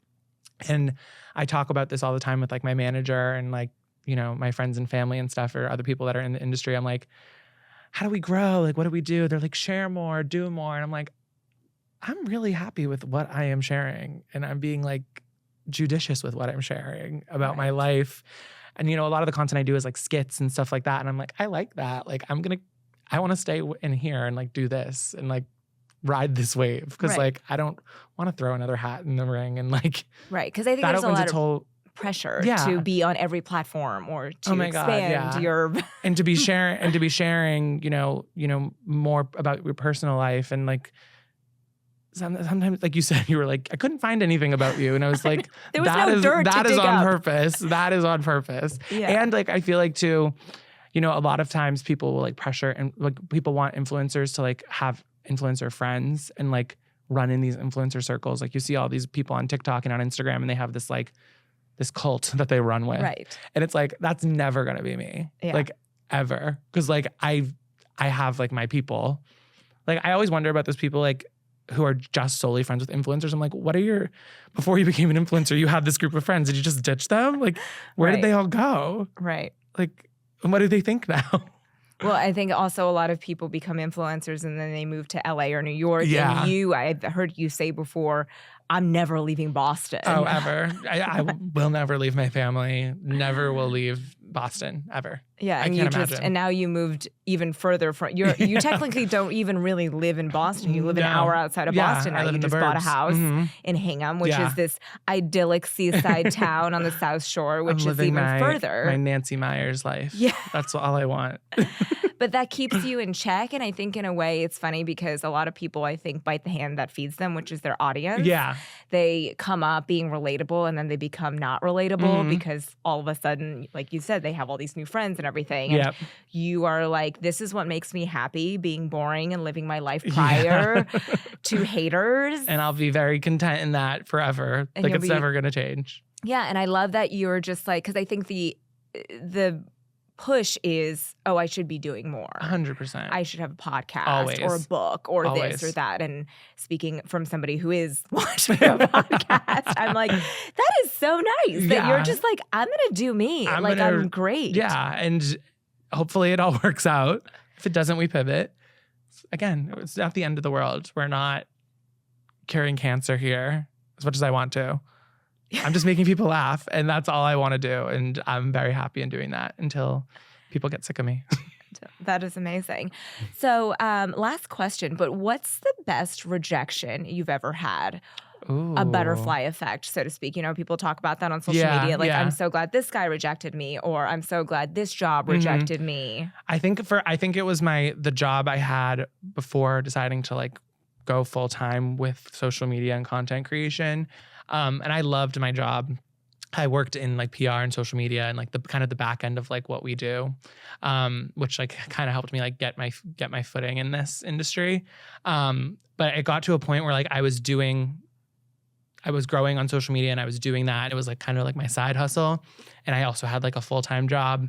And I talk about this all the time with like my manager and like my friends and family and stuff, or other people that are in the industry. I'm like, how do we grow? Like, what do we do? They're like, share more, do more, and I'm like, I'm really happy with what I am sharing, and I'm being like judicious with what I'm sharing about my life. And a lot of the content I do is like skits and stuff like that, and I'm like, I like that. Like I want to stay in here and like do this and like ride this wave, because like I don't want to throw another hat in the ring and like because I think there's a lot of pressure to be on every platform or to expand your and to be sharing more about your personal life. And like sometimes, like you said, you were like, I couldn't find anything about you. And I was like, that is on purpose. That is on purpose. Yeah. And like, I feel like too, a lot of times people will like pressure, and like people want influencers to like have influencer friends and like run in these influencer circles. Like you see all these people on TikTok and on Instagram, and they have this like this cult that they run with. Right. And it's like, that's never going to be me. Yeah. Like ever. Cause like I have like my people. Like I always wonder about those people, like who are just solely friends with influencers. I'm like, before you became an influencer, you had this group of friends. Did you just ditch them? Like, where did they all go? Right. Like, what do they think now? Well, I think also a lot of people become influencers and then they move to LA or New York. Yeah. And I've heard you say before, I'm never leaving Boston. Oh, ever. I will never leave my family. Never will leave Boston, ever. Yeah, and I can't imagine. And now you moved even further from you technically don't even really live in Boston. You live an hour outside of Boston now. You just bought a house in Hingham, which is this idyllic seaside town on the South Shore, which is even further. My Nancy Meyers life. Yeah. That's all I want. But that keeps you in check. And I think in a way it's funny because a lot of people, I think, bite the hand that feeds them, which is their audience. Yeah. They come up being relatable and then they become not relatable because all of a sudden, like you said, they have all these new friends and everything. And you are like, this is what makes me happy, being boring and living my life prior to haters. And I'll be very content in that forever. And like it's never going to change. Yeah. And I love that you're just like, because I think the push is, I should be doing more. 100%. I should have a podcast or a book or this or that. And speaking from somebody who is watching a podcast, I'm like, that is so nice that you're just like, I'm going to do me. I'm great. Yeah. And hopefully it all works out. If it doesn't, we pivot. Again, it's not the end of the world. We're not curing cancer here as much as I want to. I'm just making people laugh, and that's all I want to do. And I'm very happy in doing that until people get sick of me. That is amazing. So last question, but what's the best rejection you've ever had? Ooh. A butterfly effect, so to speak. You know, people talk about that on social media. Like, I'm so glad this guy rejected me, or I'm so glad this job rejected me. I think it was the job I had before deciding to like go full time with social media and content creation. And I loved my job. I worked in like PR and social media and like the kind of the back end of like what we do, which like kind of helped me like get my footing in this industry. But it got to a point where like I was growing on social media and I was doing that. It was like kind of like my side hustle. And I also had like a full-time job.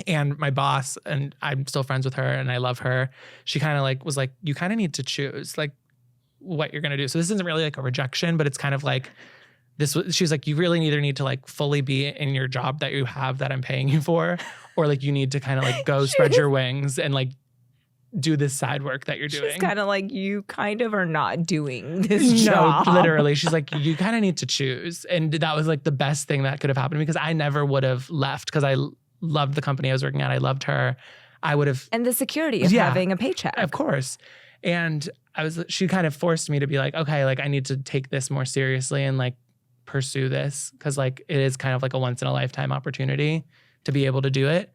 And my boss, and I'm still friends with her and I love her, she kind of like was like, you kind of need to choose like what you're going to do. So this isn't really like a rejection, but it's kind of like she's like, you really either need to like fully be in your job that you have that I'm paying you for, or like you need to kind of like go spread your wings and like do this side work that you're doing. She's kind of like, you kind of are not doing this job. No, literally. She's like, you kind of need to choose. And that was like the best thing that could have happened because I never would have left because I loved the company I was working at. I loved her. I would have. And the security of having a paycheck. Of course. And she kind of forced me to be like, okay, like I need to take this more seriously and like pursue this because like it is kind of like a once in a lifetime opportunity to be able to do it.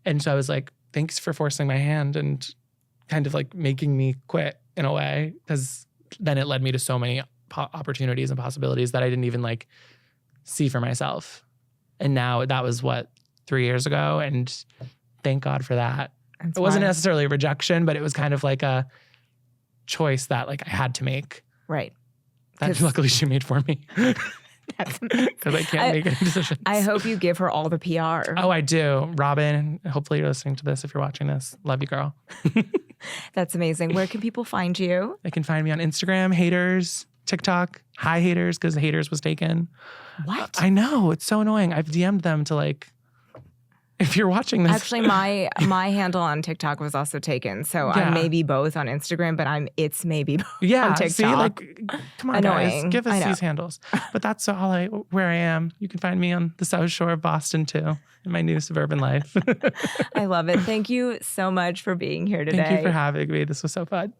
And so I was like, thanks for forcing my hand and kind of like making me quit in a way, because then it led me to so many opportunities and possibilities that I didn't even like see for myself. And now that was 3 years ago. And thank God for that. It wasn't necessarily a rejection, but it was kind of like a choice that like I had to make. Right. That luckily she made for me. Because I can't make any decisions. I hope you give her all the PR. Oh, I do. Robin, hopefully you're listening to this if you're watching this. Love you, girl. That's amazing. Where can people find you? They can find me on Instagram, haters, TikTok, hi haters, because haters was taken. What? I know. It's so annoying. I've DM'd them to like, if you're watching this. Actually, my handle on TikTok was also taken. So I'm maybe both on Instagram, but it's maybe both on TikTok. See, like, come on, annoying. Guys. Give us these handles. But that's where I am. You can find me on the South Shore of Boston too, in my new suburban life. I love it. Thank you so much for being here today. Thank you for having me. This was so fun.